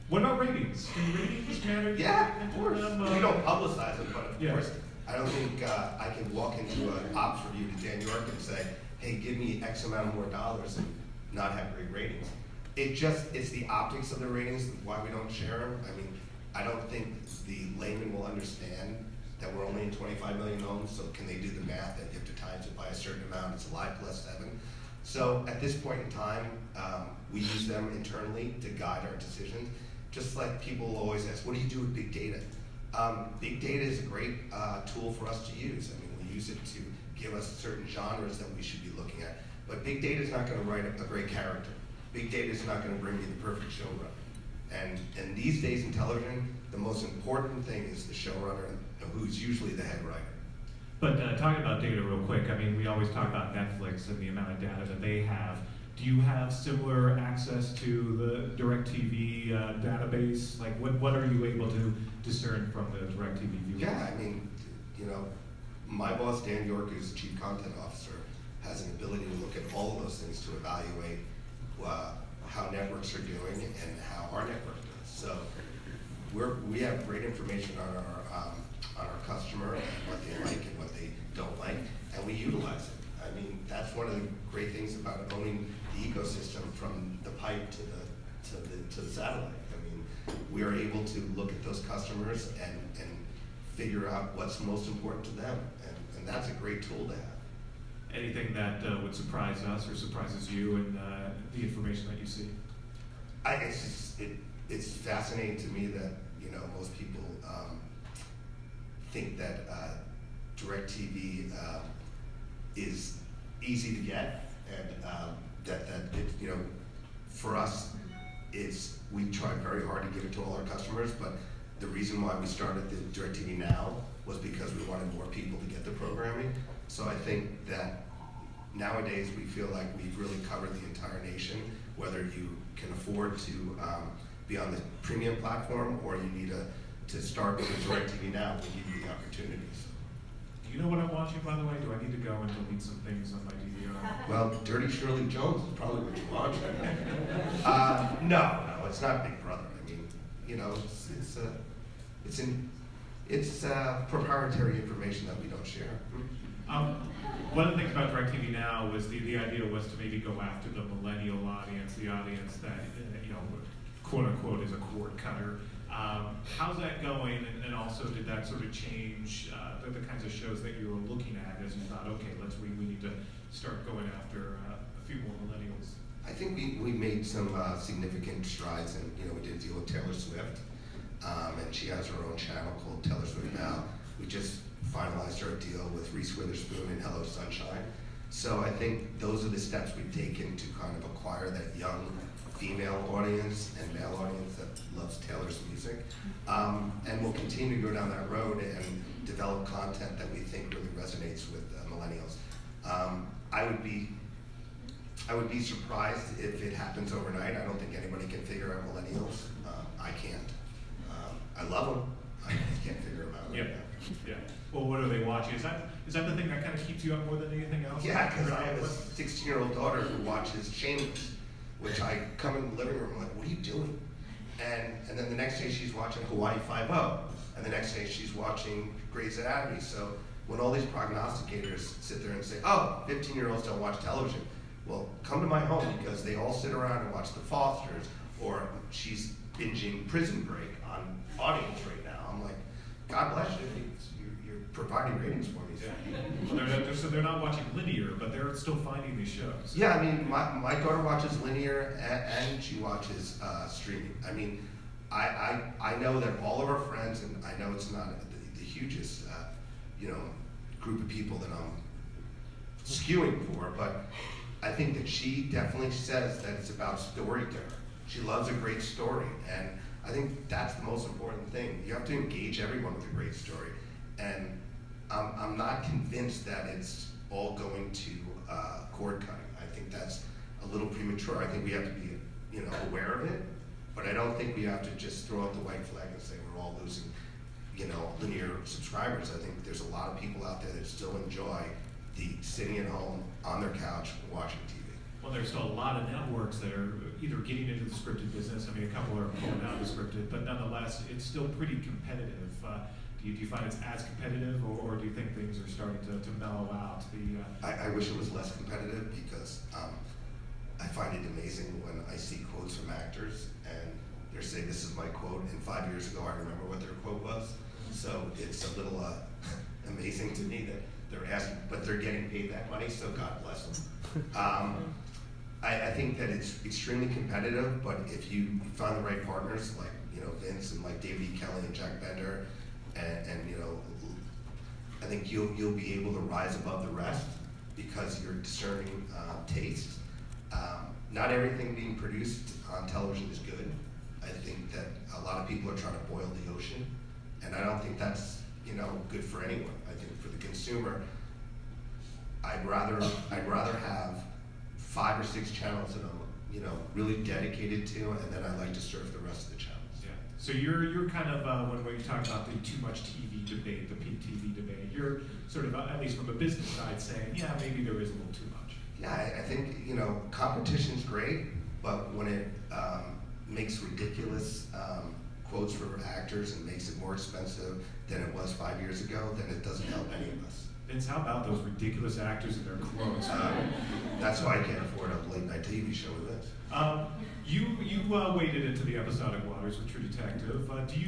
What about ratings? Can ratings matter? Yeah, of course. We don't publicize it, but of Yeah. course, I don't think I can walk into an ops review to Dan York and say, hey, give me X amount more dollars and not have great ratings. It's the optics of the ratings, why we don't share them. I mean, I don't think the layman will understand that we're only in 25 million homes, so can they do the math that you have to times it by a certain amount, it's live plus 7. So at this point in time, we use them internally to guide our decisions. Just like people will always ask, what do you do with big data? Big data is a great tool for us to use. I mean, we use it to give us certain genres that we should be looking at. But big data is not going to write a great character. Big data is not going to bring you the perfect showrunner. And these days in television, the most important thing is the showrunner, who's usually the head writer. But talking about data real quick, I mean, we always talk about Netflix and the amount of data that they have. Do you have similar access to the DirecTV database? Like, what are you able to discern from the DirecTV viewers? Yeah, I mean, you know, my boss, Dan York, who's Chief Content Officer, has an ability to look at all of those things to evaluate how networks are doing and how our network does. So we have great information on our customer and what they like and what they don't like, and we utilize it. I mean, that's one of the great things about owning the ecosystem from the pipe to the satellite. I mean, we are able to look at those customers and figure out what's most important to them, and that's a great tool to have. Anything that would surprise us or surprises you in the information that you see? It's fascinating to me that, you know, most people think that DirecTV is easy to get, and that it, you know, for us, we try very hard to give it to all our customers, but the reason why we started the DirecTV Now was because we wanted more people to get the programming. So I think that nowadays we feel like we've really covered the entire nation, whether you can afford to be on the premium platform or you need to start with DirecTV Now, we'll give you the opportunities. Do you know what I'm watching, by the way? Do I need to go and delete some things on my DVR? Well, Dirty Shirley Jones is probably what you're watching. No, it's not Big Brother. I mean, you know, it's proprietary information that we don't share. One of the things about DirecTV Now was the idea was to maybe go after the millennial audience, the audience that, you know, quote unquote is a cord cutter. How's that going, and also did that sort of change the kinds of shows that you were looking at as you thought, okay, we need to start going after a few more millennials? I think we made some significant strides, and you know, we did a deal with Taylor Swift, and she has her own channel called Taylor Swift Now. We just finalized our deal with Reese Witherspoon and Hello Sunshine. So I think those are the steps we've taken to kind of acquire that young female audience and male audience that loves Taylor's music. And we'll continue to go down that road and develop content that we think really resonates with millennials. I would be surprised if it happens overnight. I don't think anybody can figure out millennials. I can't. I love them. I just can't figure them out. Yeah. Yeah. Well, what are they watching? Is that the thing that kind of keeps you up more than anything else? Yeah, because I have a 16-year-old daughter who watches Shameless, which I come in the living room, I'm like, what are you doing? And then the next day she's watching Hawaii Five-0, and the next day she's watching Grey's Anatomy. So when all these prognosticators sit there and say, oh, 15-year-olds don't watch television, well, come to my home, because they all sit around and watch The Fosters, or she's binging Prison Break on audience right now. I'm like, God bless you. You're providing ratings for me. Well, so they're not watching linear, but they're still finding these shows. Yeah, I mean, my daughter watches linear and she watches streaming. I mean, I know that all of our friends, and I know it's not the hugest, you know, group of people that I'm skewing for, but I think that she definitely says that it's about storytelling. She loves a great story, and I think that's the most important thing. You have to engage everyone with a great story, and I'm not convinced that it's all going to cord cutting. I think that's a little premature. I think we have to be, you know, aware of it, but I don't think we have to just throw out the white flag and say we're all losing, you know, linear subscribers. I think there's a lot of people out there that still enjoy the sitting at home on their couch watching TV. Well, there's still a lot of networks that are either getting into the scripted business. I mean, a couple are pulling out the scripted, but nonetheless, it's still pretty competitive. Do you find it's as competitive, or do you think things are starting to mellow out? I wish it was less competitive, because I find it amazing when I see quotes from actors and they're saying, this is my quote, and 5 years ago I remember what their quote was. So it's a little amazing to me that they're asking, but they're getting paid that money, so God bless them. I think that it's extremely competitive, but if you find the right partners, like, you know, Vince and like David E. Kelly and Jack Bender, and you know, I think you'll be able to rise above the rest because you're discerning taste. Not everything being produced on television is good. I think that a lot of people are trying to boil the ocean, and I don't think that's, you know, good for anyone. I think for the consumer, I'd rather have 5 or 6 channels that I'm, really dedicated to, and then I like to surf the rest of the channels. Yeah. So you're kind of when you talk about the too much TV debate, the peak TV debate, you're sort of at least from a business side saying, yeah, maybe there is a little too much. Yeah, I think competition's great, but when it makes ridiculous quotes for actors and makes it more expensive than it was 5 years ago, then it doesn't help any of us. Vince, how about those ridiculous actors and their quotes? That's why I can't afford a late night TV show with this. You waded into the episodic waters with True Detective. Do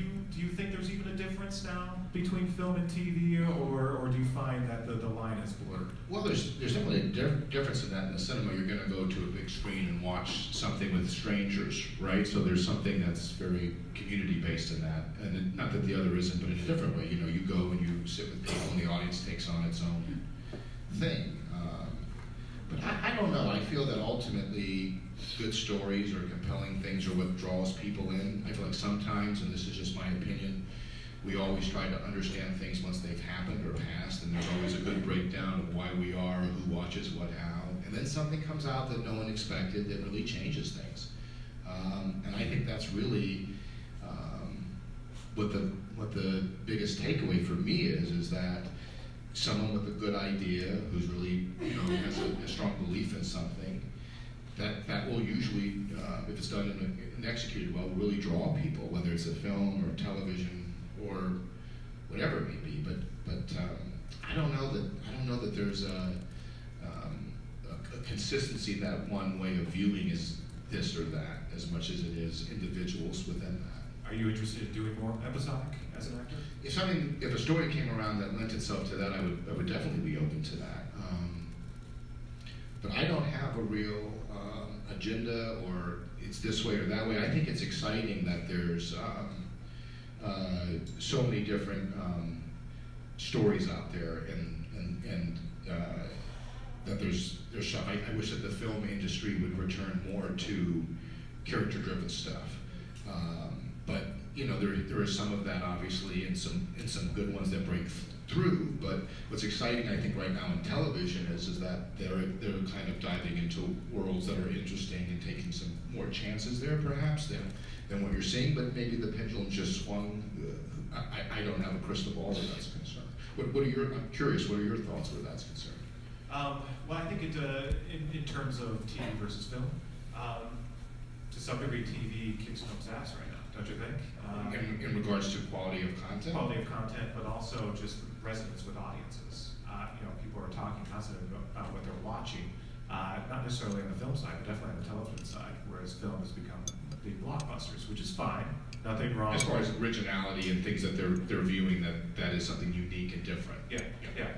you think there's even a difference now between film and TV, or do you find that the line has blurred? Well, there's definitely a difference in that. In the cinema, you're going to go to a big screen and watch something with strangers, right? So there's something that's very community-based in that. And not that the other isn't, but in a different way. You go and you sit with people and the audience takes on its own thing. But I don't know. I feel that ultimately good stories or compelling things are what draws people in. I feel like sometimes, and this is just my opinion, we always try to understand things once they've happened or passed, and there's always a good breakdown of why we are, who watches what, how, and then something comes out that no one expected that really changes things. And I think that's really what the biggest takeaway for me is that someone with a good idea who's really has a strong belief in something, that will usually, if it's done and executed well, really draw people, whether it's a film or television or whatever it may be. But I don't know that there's a consistency that one way of viewing is this or that as much as it is individuals within that. Are you interested in doing more episodic as an actor? If a story came around that lent itself to that, I would definitely be open to that. But I don't have a real agenda, or it's this way or that way. I think it's exciting that there's so many different stories out there, and that there's stuff. I wish that the film industry would return more to character-driven stuff. But there is some of that obviously, and some good ones that break through. But what's exciting, I think, right now in television is that they're kind of diving into worlds that are interesting and taking some more chances there, perhaps, than what you're seeing. But maybe the pendulum just swung. I don't have a crystal ball where that's concerned. I'm curious. What are your thoughts where that's concerned? Well, I think in terms of TV versus film, to some degree, TV kicks film's ass right now, don't you think? In regards to quality of content? Quality of content, but also just resonance with audiences. People are talking constantly about what they're watching, not necessarily on the film side, but definitely on the television side, whereas film has become big blockbusters, which is fine. Nothing wrong. As far as originality and things that they're viewing, that is something unique and different. Yeah.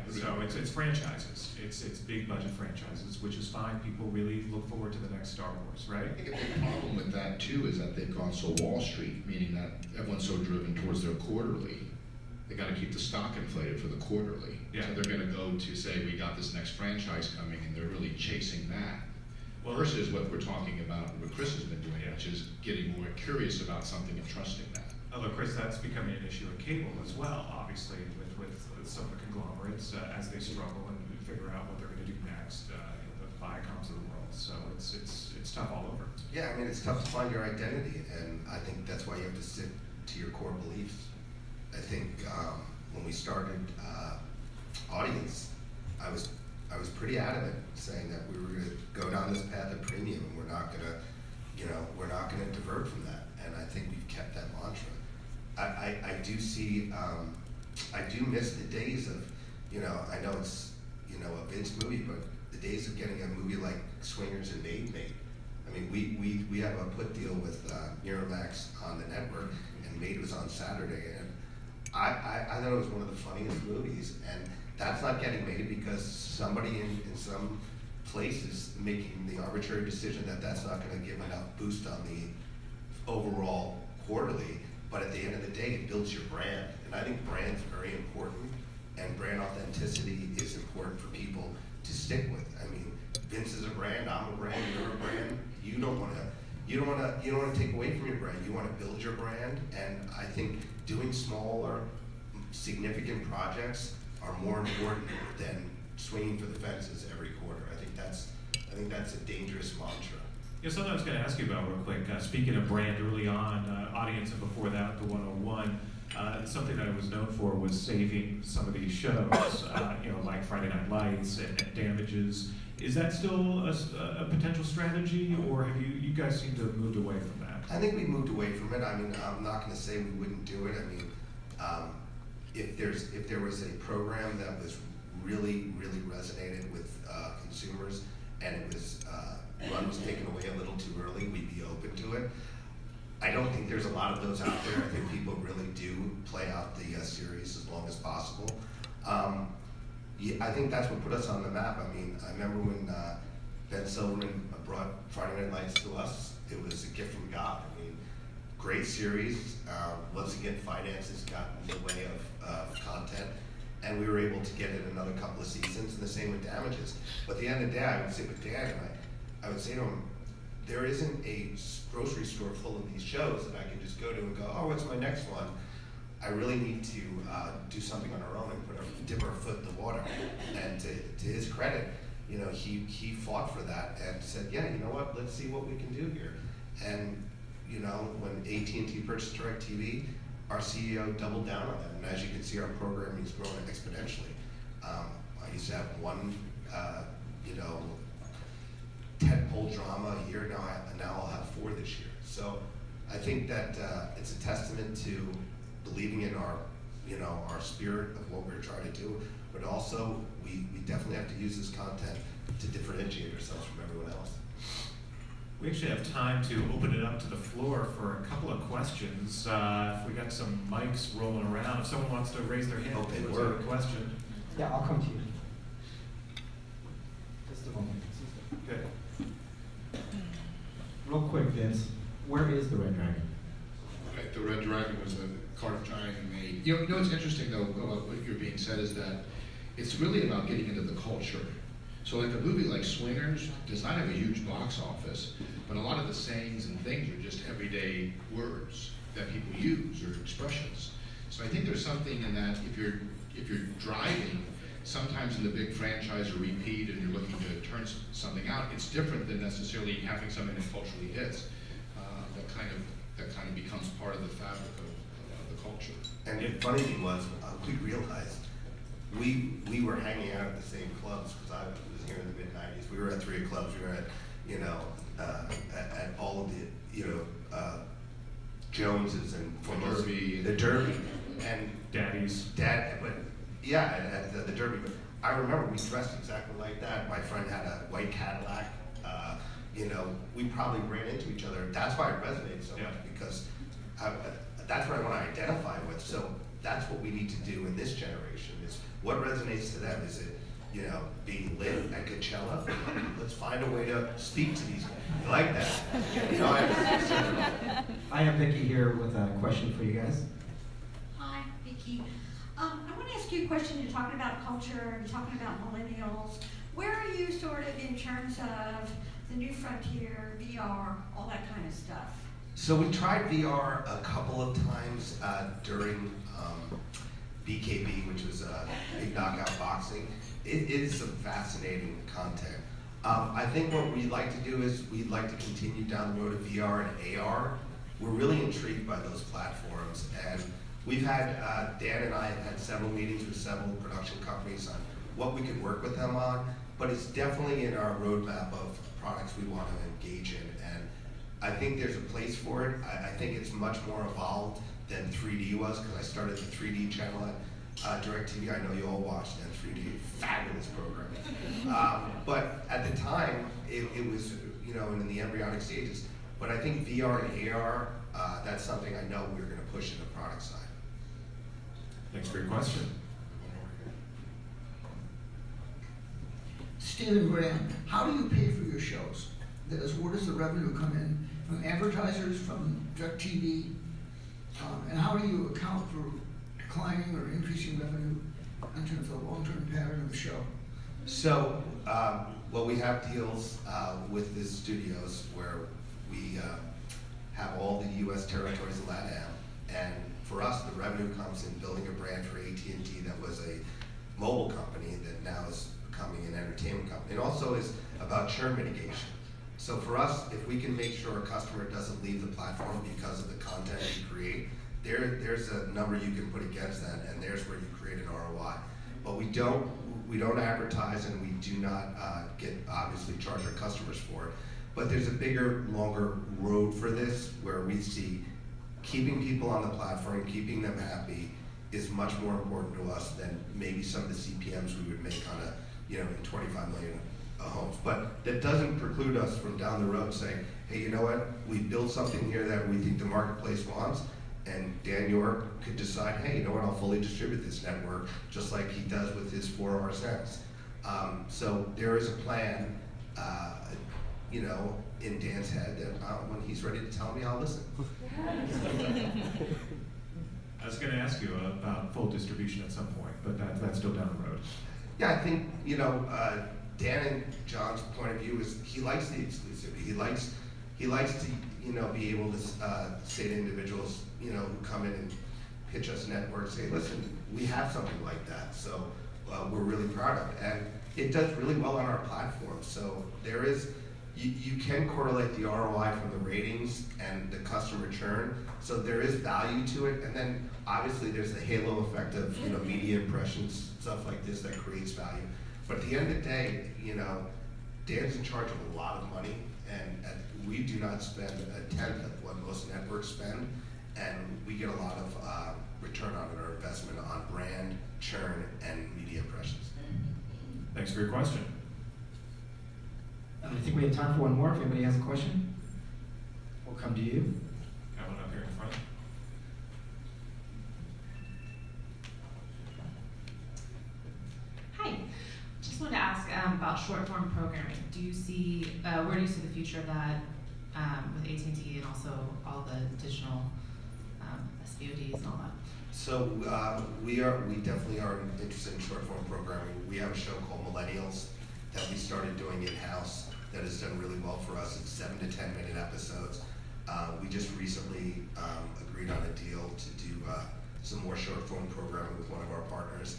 So it's franchises. It's big budget franchises, which is fine. People really look forward to the next Star Wars, right? I think a big problem with that too is that they've gone so Wall Street, meaning that everyone's so driven towards their quarterly. They got to keep the stock inflated for the quarterly. Yeah. So they're going to go to say, we got this next franchise coming, and they're really chasing that. Well, versus what we're talking about, what Chris has been doing, which is getting more curious about something and trusting that. Although, Chris, that's becoming an issue in cable as well, obviously, with some of the conglomerates as they struggle and figure out what they're going to do next, the Viacoms of the world. So it's tough all over. Yeah, I mean, it's tough to find your identity, and I think that's why you have to stick to your core beliefs. I think when we started Audience, I was pretty adamant saying that we were going to go down this path of premium, and we're not going to divert from that. And I think we've kept that mantra. I do see, I do miss the days of, I know it's, a Vince movie, but the days of getting a movie like Swingers and Maid. I mean, we have a put deal with Miramax on the network, and Maid was on Saturday, and I thought it was one of the funniest movies, and that's not getting made because somebody in some place is making the arbitrary decision that that's not going to give enough boost on the overall quarterly, but at the end of the day, it builds your brand, and I think brand's very important, and brand authenticity is important for people to stick with. I mean, Vince is a brand, I'm a brand, you're a brand. You don't want to take away from your brand. You want to build your brand, and I think doing smaller, significant projects are more important than swinging for the fences every quarter. I think that's I think that's a dangerous mantra. Yeah, something I was going to ask you about real quick. Speaking of brand early on, audience, and before that, the 101, something that I was known for was saving some of these shows, like Friday Night Lights and Damages. Is that still a potential strategy, or have you guys seem to have moved away from that? I think we moved away from it. I mean, I'm not going to say we wouldn't do it. I mean, if there was a program that was really resonated with consumers, and it was run was taken away a little too early, we'd be open to it. I don't think there's a lot of those out there. I think people really do play out the series as long as possible. Yeah, I think that's what put us on the map. I mean, I remember when Ben Silverman brought Friday Night Lights to us, it was a gift from God. I mean, great series. Once again, finances got in the way of content, and we were able to get it another couple of seasons, and the same with Damages. But at the end of the day, I would sit with Dan and I would say to him, there isn't a grocery store full of these shows that I can just go to and go, oh, what's my next one? I really need to do something on our own and dip our foot in the water. And to his credit, he fought for that and said, yeah, you know what, let's see what we can do here. And when AT&T purchased DirecTV, our CEO doubled down on that. And as you can see, our programming is growing exponentially. I used to have one, tentpole drama a year. Now I'll have 4 this year. So I think that it's a testament to believing in our spirit of what we're trying to do, but also we definitely have to use this content to differentiate ourselves from everyone else. We actually have time to open it up to the floor for a couple of questions. If we got some mics rolling around, if someone wants to raise their hand to a question. Yeah, I'll come to you. Just a moment. Okay. Real quick, Vince, where is the Red Dragon? Right, the Red Dragon was a carved giant made. You know what's interesting though about what you're being said is that it's really about getting into the culture. So like a movie like Swingers does not have a huge box office, but a lot of the sayings and things are just everyday words that people use or expressions. So I think there's something in that if you're driving, sometimes in the big franchise or repeat and you're looking to turn something out, it's different than necessarily having something that culturally hits. That kind of becomes part of the fabric of the culture. And the funny thing was, we realized we were hanging out at the same clubs, because I was here in the mid-90s. We were at 3 clubs. We were at all of the Joneses and the Derby and Daddies. But yeah, at the Derby. But I remember we dressed exactly like that. My friend had a white Cadillac. We probably ran into each other. That's why it resonates so much, because that's what I want to identify with. So that's what we need to do in this generation. Is what resonates to them. Is it being lit at Coachella? Let's find a way to speak to these guys. You like that? I have Vicky here with a question for you guys. Hi, Vicky. I want to ask you a question. You're talking about culture, you're talking about millennials. Where are you sort of in terms of the new frontier, VR, all that kind of stuff? So we tried VR a couple of times during BKB, which was Big Knockout Boxing. It is some fascinating content. I think what we'd like to do is we'd like to continue down the road of VR and AR. We're really intrigued by those platforms, and we've had, Dan and I have had several meetings with several production companies on what we could work with them on, but it's definitely in our roadmap of products we want to engage in, and I think there's a place for it. I think it's much more evolved than 3D was, because I started the 3D channel at DirecTV. I know you all watched that 3D, fabulous program. But at the time, it was in the embryonic stages. But I think VR and AR, that's something I know we're going to push in the product side. Thanks for your question. Stephen Graham, how do you pay for your shows? That is, where does the revenue come in? From advertisers, from DirecTV? And how do you account for declining or increasing revenue in terms of the long-term pattern of the show? So, we have deals with the studios where we have all the U.S. territories in LATAM, and for us, the revenue comes in building a brand for AT&T that was a mobile company that now is becoming an entertainment company. It also is about churn mitigation. So for us, if we can make sure a customer doesn't leave the platform because of the content we create, there's a number you can put against that, and there's where you create an ROI. But we don't advertise, and we do not obviously charge our customers for it. But there's a bigger, longer road for this, where we see keeping people on the platform, keeping them happy, is much more important to us than maybe some of the CPMs we would make on in 25 million homes. But that doesn't preclude us from down the road saying, hey, you know what? We built something here that we think the marketplace wants, and Dan York could decide, hey, you know what? I'll fully distribute this network, just like he does with his 4 RSNs. So there is a plan, in Dan's head that when he's ready to tell me, I'll listen. I was going to ask you about full distribution at some point, but that's still down the road. Yeah, I think, Dan and John's point of view is he likes the exclusivity. He likes to, be able to say to individuals, who come in and pitch us networks, say, listen, we have something like that, so we're really proud of it. And it does really well on our platform. So there is, you can correlate the ROI from the ratings and the customer churn. So there is value to it. And then obviously there's the halo effect of, media impressions, stuff like this that creates value. But at the end of the day, Dan's in charge of a lot of money, and we do not spend a tenth of what most networks spend, and we get a lot of return on our investment on brand, churn, and media impressions. Thanks for your question. I think we have time for one more. If anybody has a question, we'll come to you. Got one up here in front. Hi. Just wanted to ask about short-form programming. Do you see, where do you see the future of that with AT&T and also all the digital SVODs and all that? So we definitely are interested in short-form programming. We have a show called Millennials that we started doing in-house that has done really well for us. It's 7 to 10 minute episodes. We just recently agreed on a deal to do some more short-form programming with one of our partners.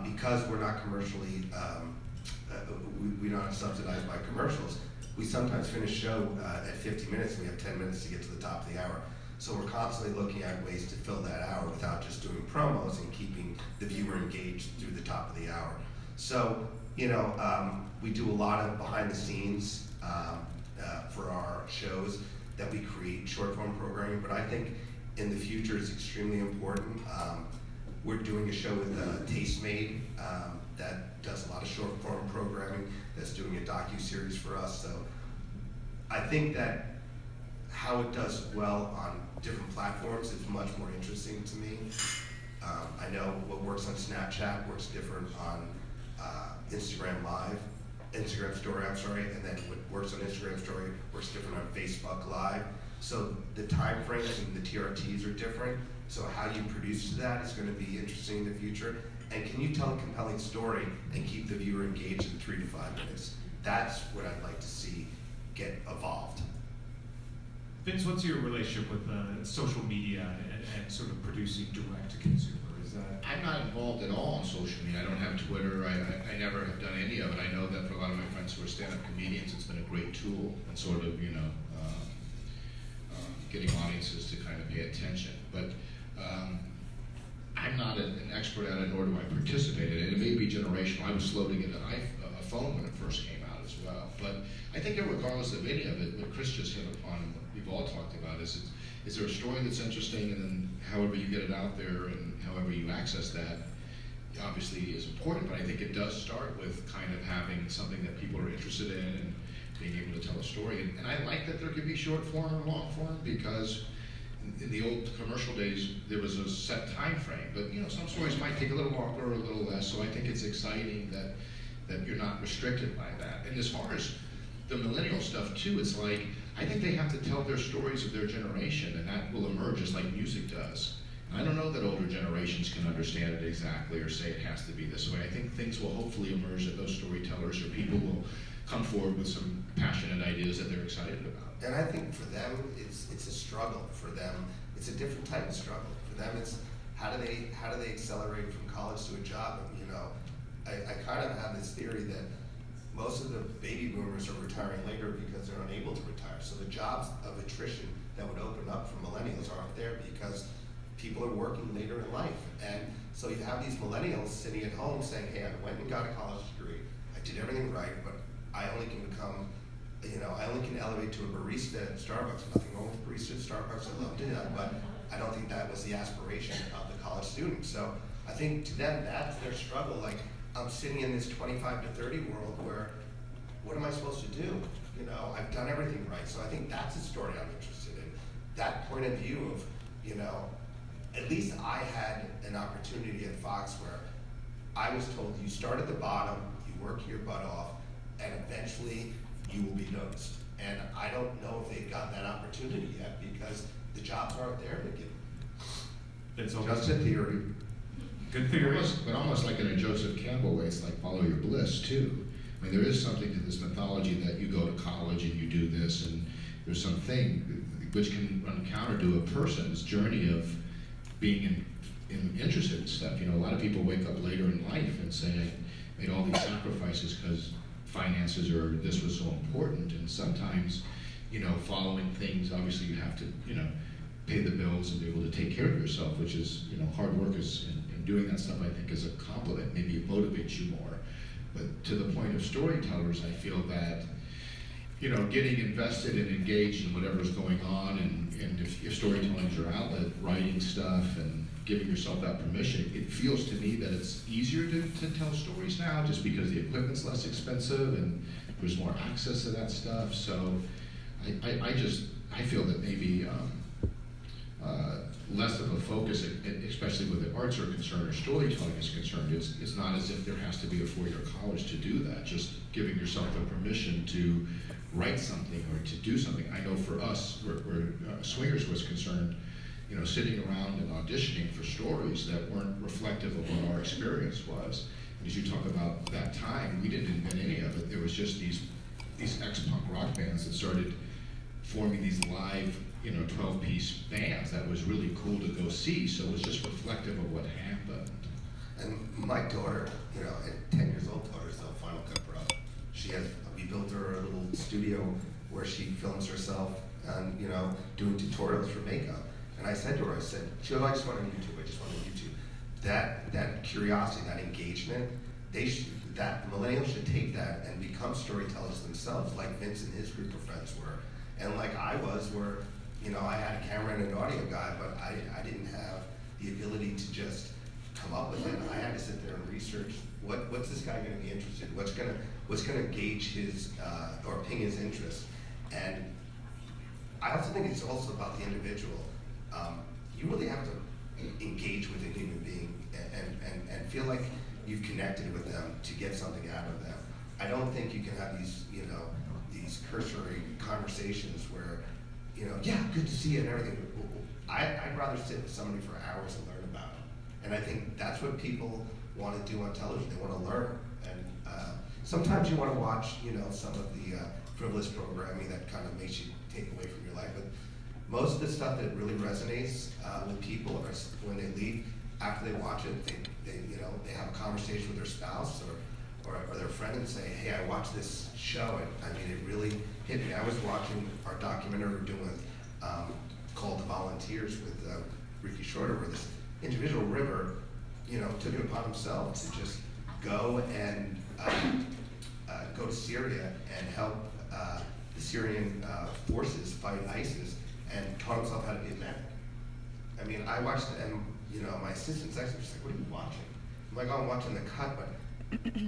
Because we're not commercially, we're not subsidized by commercials, we sometimes finish show at 50 minutes and we have 10 minutes to get to the top of the hour. So we're constantly looking at ways to fill that hour without just doing promos and keeping the viewer engaged through the top of the hour. So, we do a lot of behind the scenes for our shows that we create short form programming, but I think in the future it's extremely important. We're doing a show with Tastemade that does a lot of short form programming, that's doing a docu-series for us. So I think that how it does well on different platforms is much more interesting to me. I know what works on Snapchat works different on Instagram Story, and then what works on Instagram Story works different on Facebook Live. So the time frames and the TRTs are different. So how you produce that is going to be interesting in the future. And can you tell a compelling story and keep the viewer engaged in 3 to 5 minutes? That's what I'd like to see get evolved. Vince, what's your relationship with social media and sort of producing direct to consumer? Is that? I'm not involved at all on social media. I don't have Twitter. I never have done any of it. I know that for a lot of my friends who are stand-up comedians, it's been a great tool and sort of, getting audiences to kind of pay attention. But I'm not an expert at it, nor do I participate in it. It may be generational. I was slow to get a phone when it first came out as well. But I think that regardless of any of it, what Chris just hit upon and what we've all talked about is there a story that's interesting, and then however you get it out there and however you access that obviously is important, but I think it does start with kind of having something that people are interested in and being able to tell a story. And I like that there could be short form or long form, because in the old commercial days, there was a set time frame, but some stories might take a little longer or a little less, so I think it's exciting that you're not restricted by that. And as far as the millennial stuff too, it's like, I think they have to tell their stories of their generation, and that will emerge just like music does. And I don't know that older generations can understand it exactly or say it has to be this way. I think things will hopefully emerge that those storytellers or people will come forward with some passionate ideas that they're excited about. And I think for them, it's a struggle. For them, it's a different type of struggle. For them, it's how do they accelerate from college to a job? I kind of have this theory that most of the baby boomers are retiring later because they're unable to retire. So the jobs of attrition that would open up for millennials aren't there because people are working later in life. And so you have these millennials sitting at home saying, hey, I went and got a college degree, I did everything right, but I only can become, I only can elevate to a barista at Starbucks. Nothing wrong with barista at Starbucks, I love doing that, but I don't think that was the aspiration of the college student. So I think to them, that's their struggle. Like, I'm sitting in this 25 to 30 world where, what am I supposed to do? I've done everything right. So I think that's the story I'm interested in. That point of view of, at least I had an opportunity at Fox where I was told you start at the bottom, you work your butt off, and eventually you will be noticed. And I don't know if they've gotten that opportunity yet because the jobs aren't there to give them. It's Just a theory. Good theory. But almost like in a Joseph Campbell way, it's like follow your bliss too. I mean, there is something to this mythology that you go to college and you do this, and there's something which can run counter to a person's journey of being interested in stuff. A lot of people wake up later in life and say, I made all these sacrifices because finances or this was so important, and sometimes, following things, obviously you have to, pay the bills and be able to take care of yourself, which is, hard work is, and doing that stuff I think is a compliment. Maybe it motivates you more. But to the point of storytellers, I feel that, getting invested and engaged in whatever's going on, and if storytelling is your outlet, writing stuff and giving yourself that permission, it feels to me that it's easier to tell stories now just because the equipment's less expensive and there's more access to that stuff. So I feel that maybe less of a focus, especially with the arts are concerned or storytelling is concerned. It's not as if there has to be a four-year college to do that. Just giving yourself the permission to write something or to do something. I know for us, where Swingers was concerned, sitting around and auditioning for stories that weren't reflective of what our experience was. And as you talk about that time, we didn't invent any of it. There was just these ex-punk rock bands that started forming these live 12-piece bands that was really cool to go see, so it was just reflective of what happened. And my daughter, at 10 years old, taught herself Final Cut Pro. We built her a little studio where she films herself and, doing tutorials for makeup. And I said to her, she goes, I just want on YouTube, I just want on YouTube. That curiosity, that engagement, that millennials should take that and become storytellers themselves, like Vince and his group of friends were. And like I was, where I had a camera and an audio guy, but I didn't have the ability to just come up with it. I had to sit there and research what's this guy going to be interested in? What's going to gauge his or ping his interest? And I also think it's also about the individual. You really have to engage with a human being and feel like you've connected with them to get something out of them. I don't think you can have these these cursory conversations where yeah, good to see you and everything. I'd rather sit with somebody for hours and learn about them. And I think that's what people want to do on television. They want to learn. And sometimes you want to watch, some of the frivolous programming that kind of makes you take away from your life. But most of the stuff that really resonates with people are when they leave, after they watch it, they have a conversation with their spouse or their friend and say, hey, I watched this show, and it really hit me. I was watching our documentary we're doing with, called The Volunteers with Ricky Shorter, where this individual River, took it upon himself to just go and go to Syria and help the Syrian forces fight ISIS, and taught himself how to be a medic. I watched it, and my assistant's actually just like, what are you watching? I'm like, oh, I'm watching The Cut, but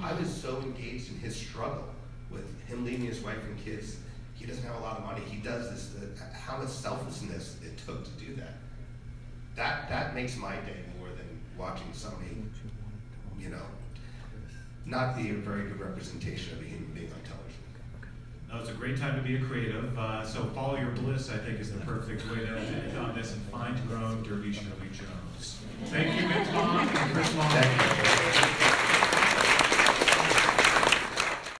I was so engaged in his struggle with him leaving his wife and kids. He doesn't have a lot of money. He does this, how much selflessness it took to do that. That makes my day more than watching somebody, not be a very good representation of a human being on television. Now, it's a great time to be a creative. So follow your bliss, I think, is the perfect way to end on this, and find your own Derby Shirley Jones. Thank you, Vince Vaughn and Chris Vaughn.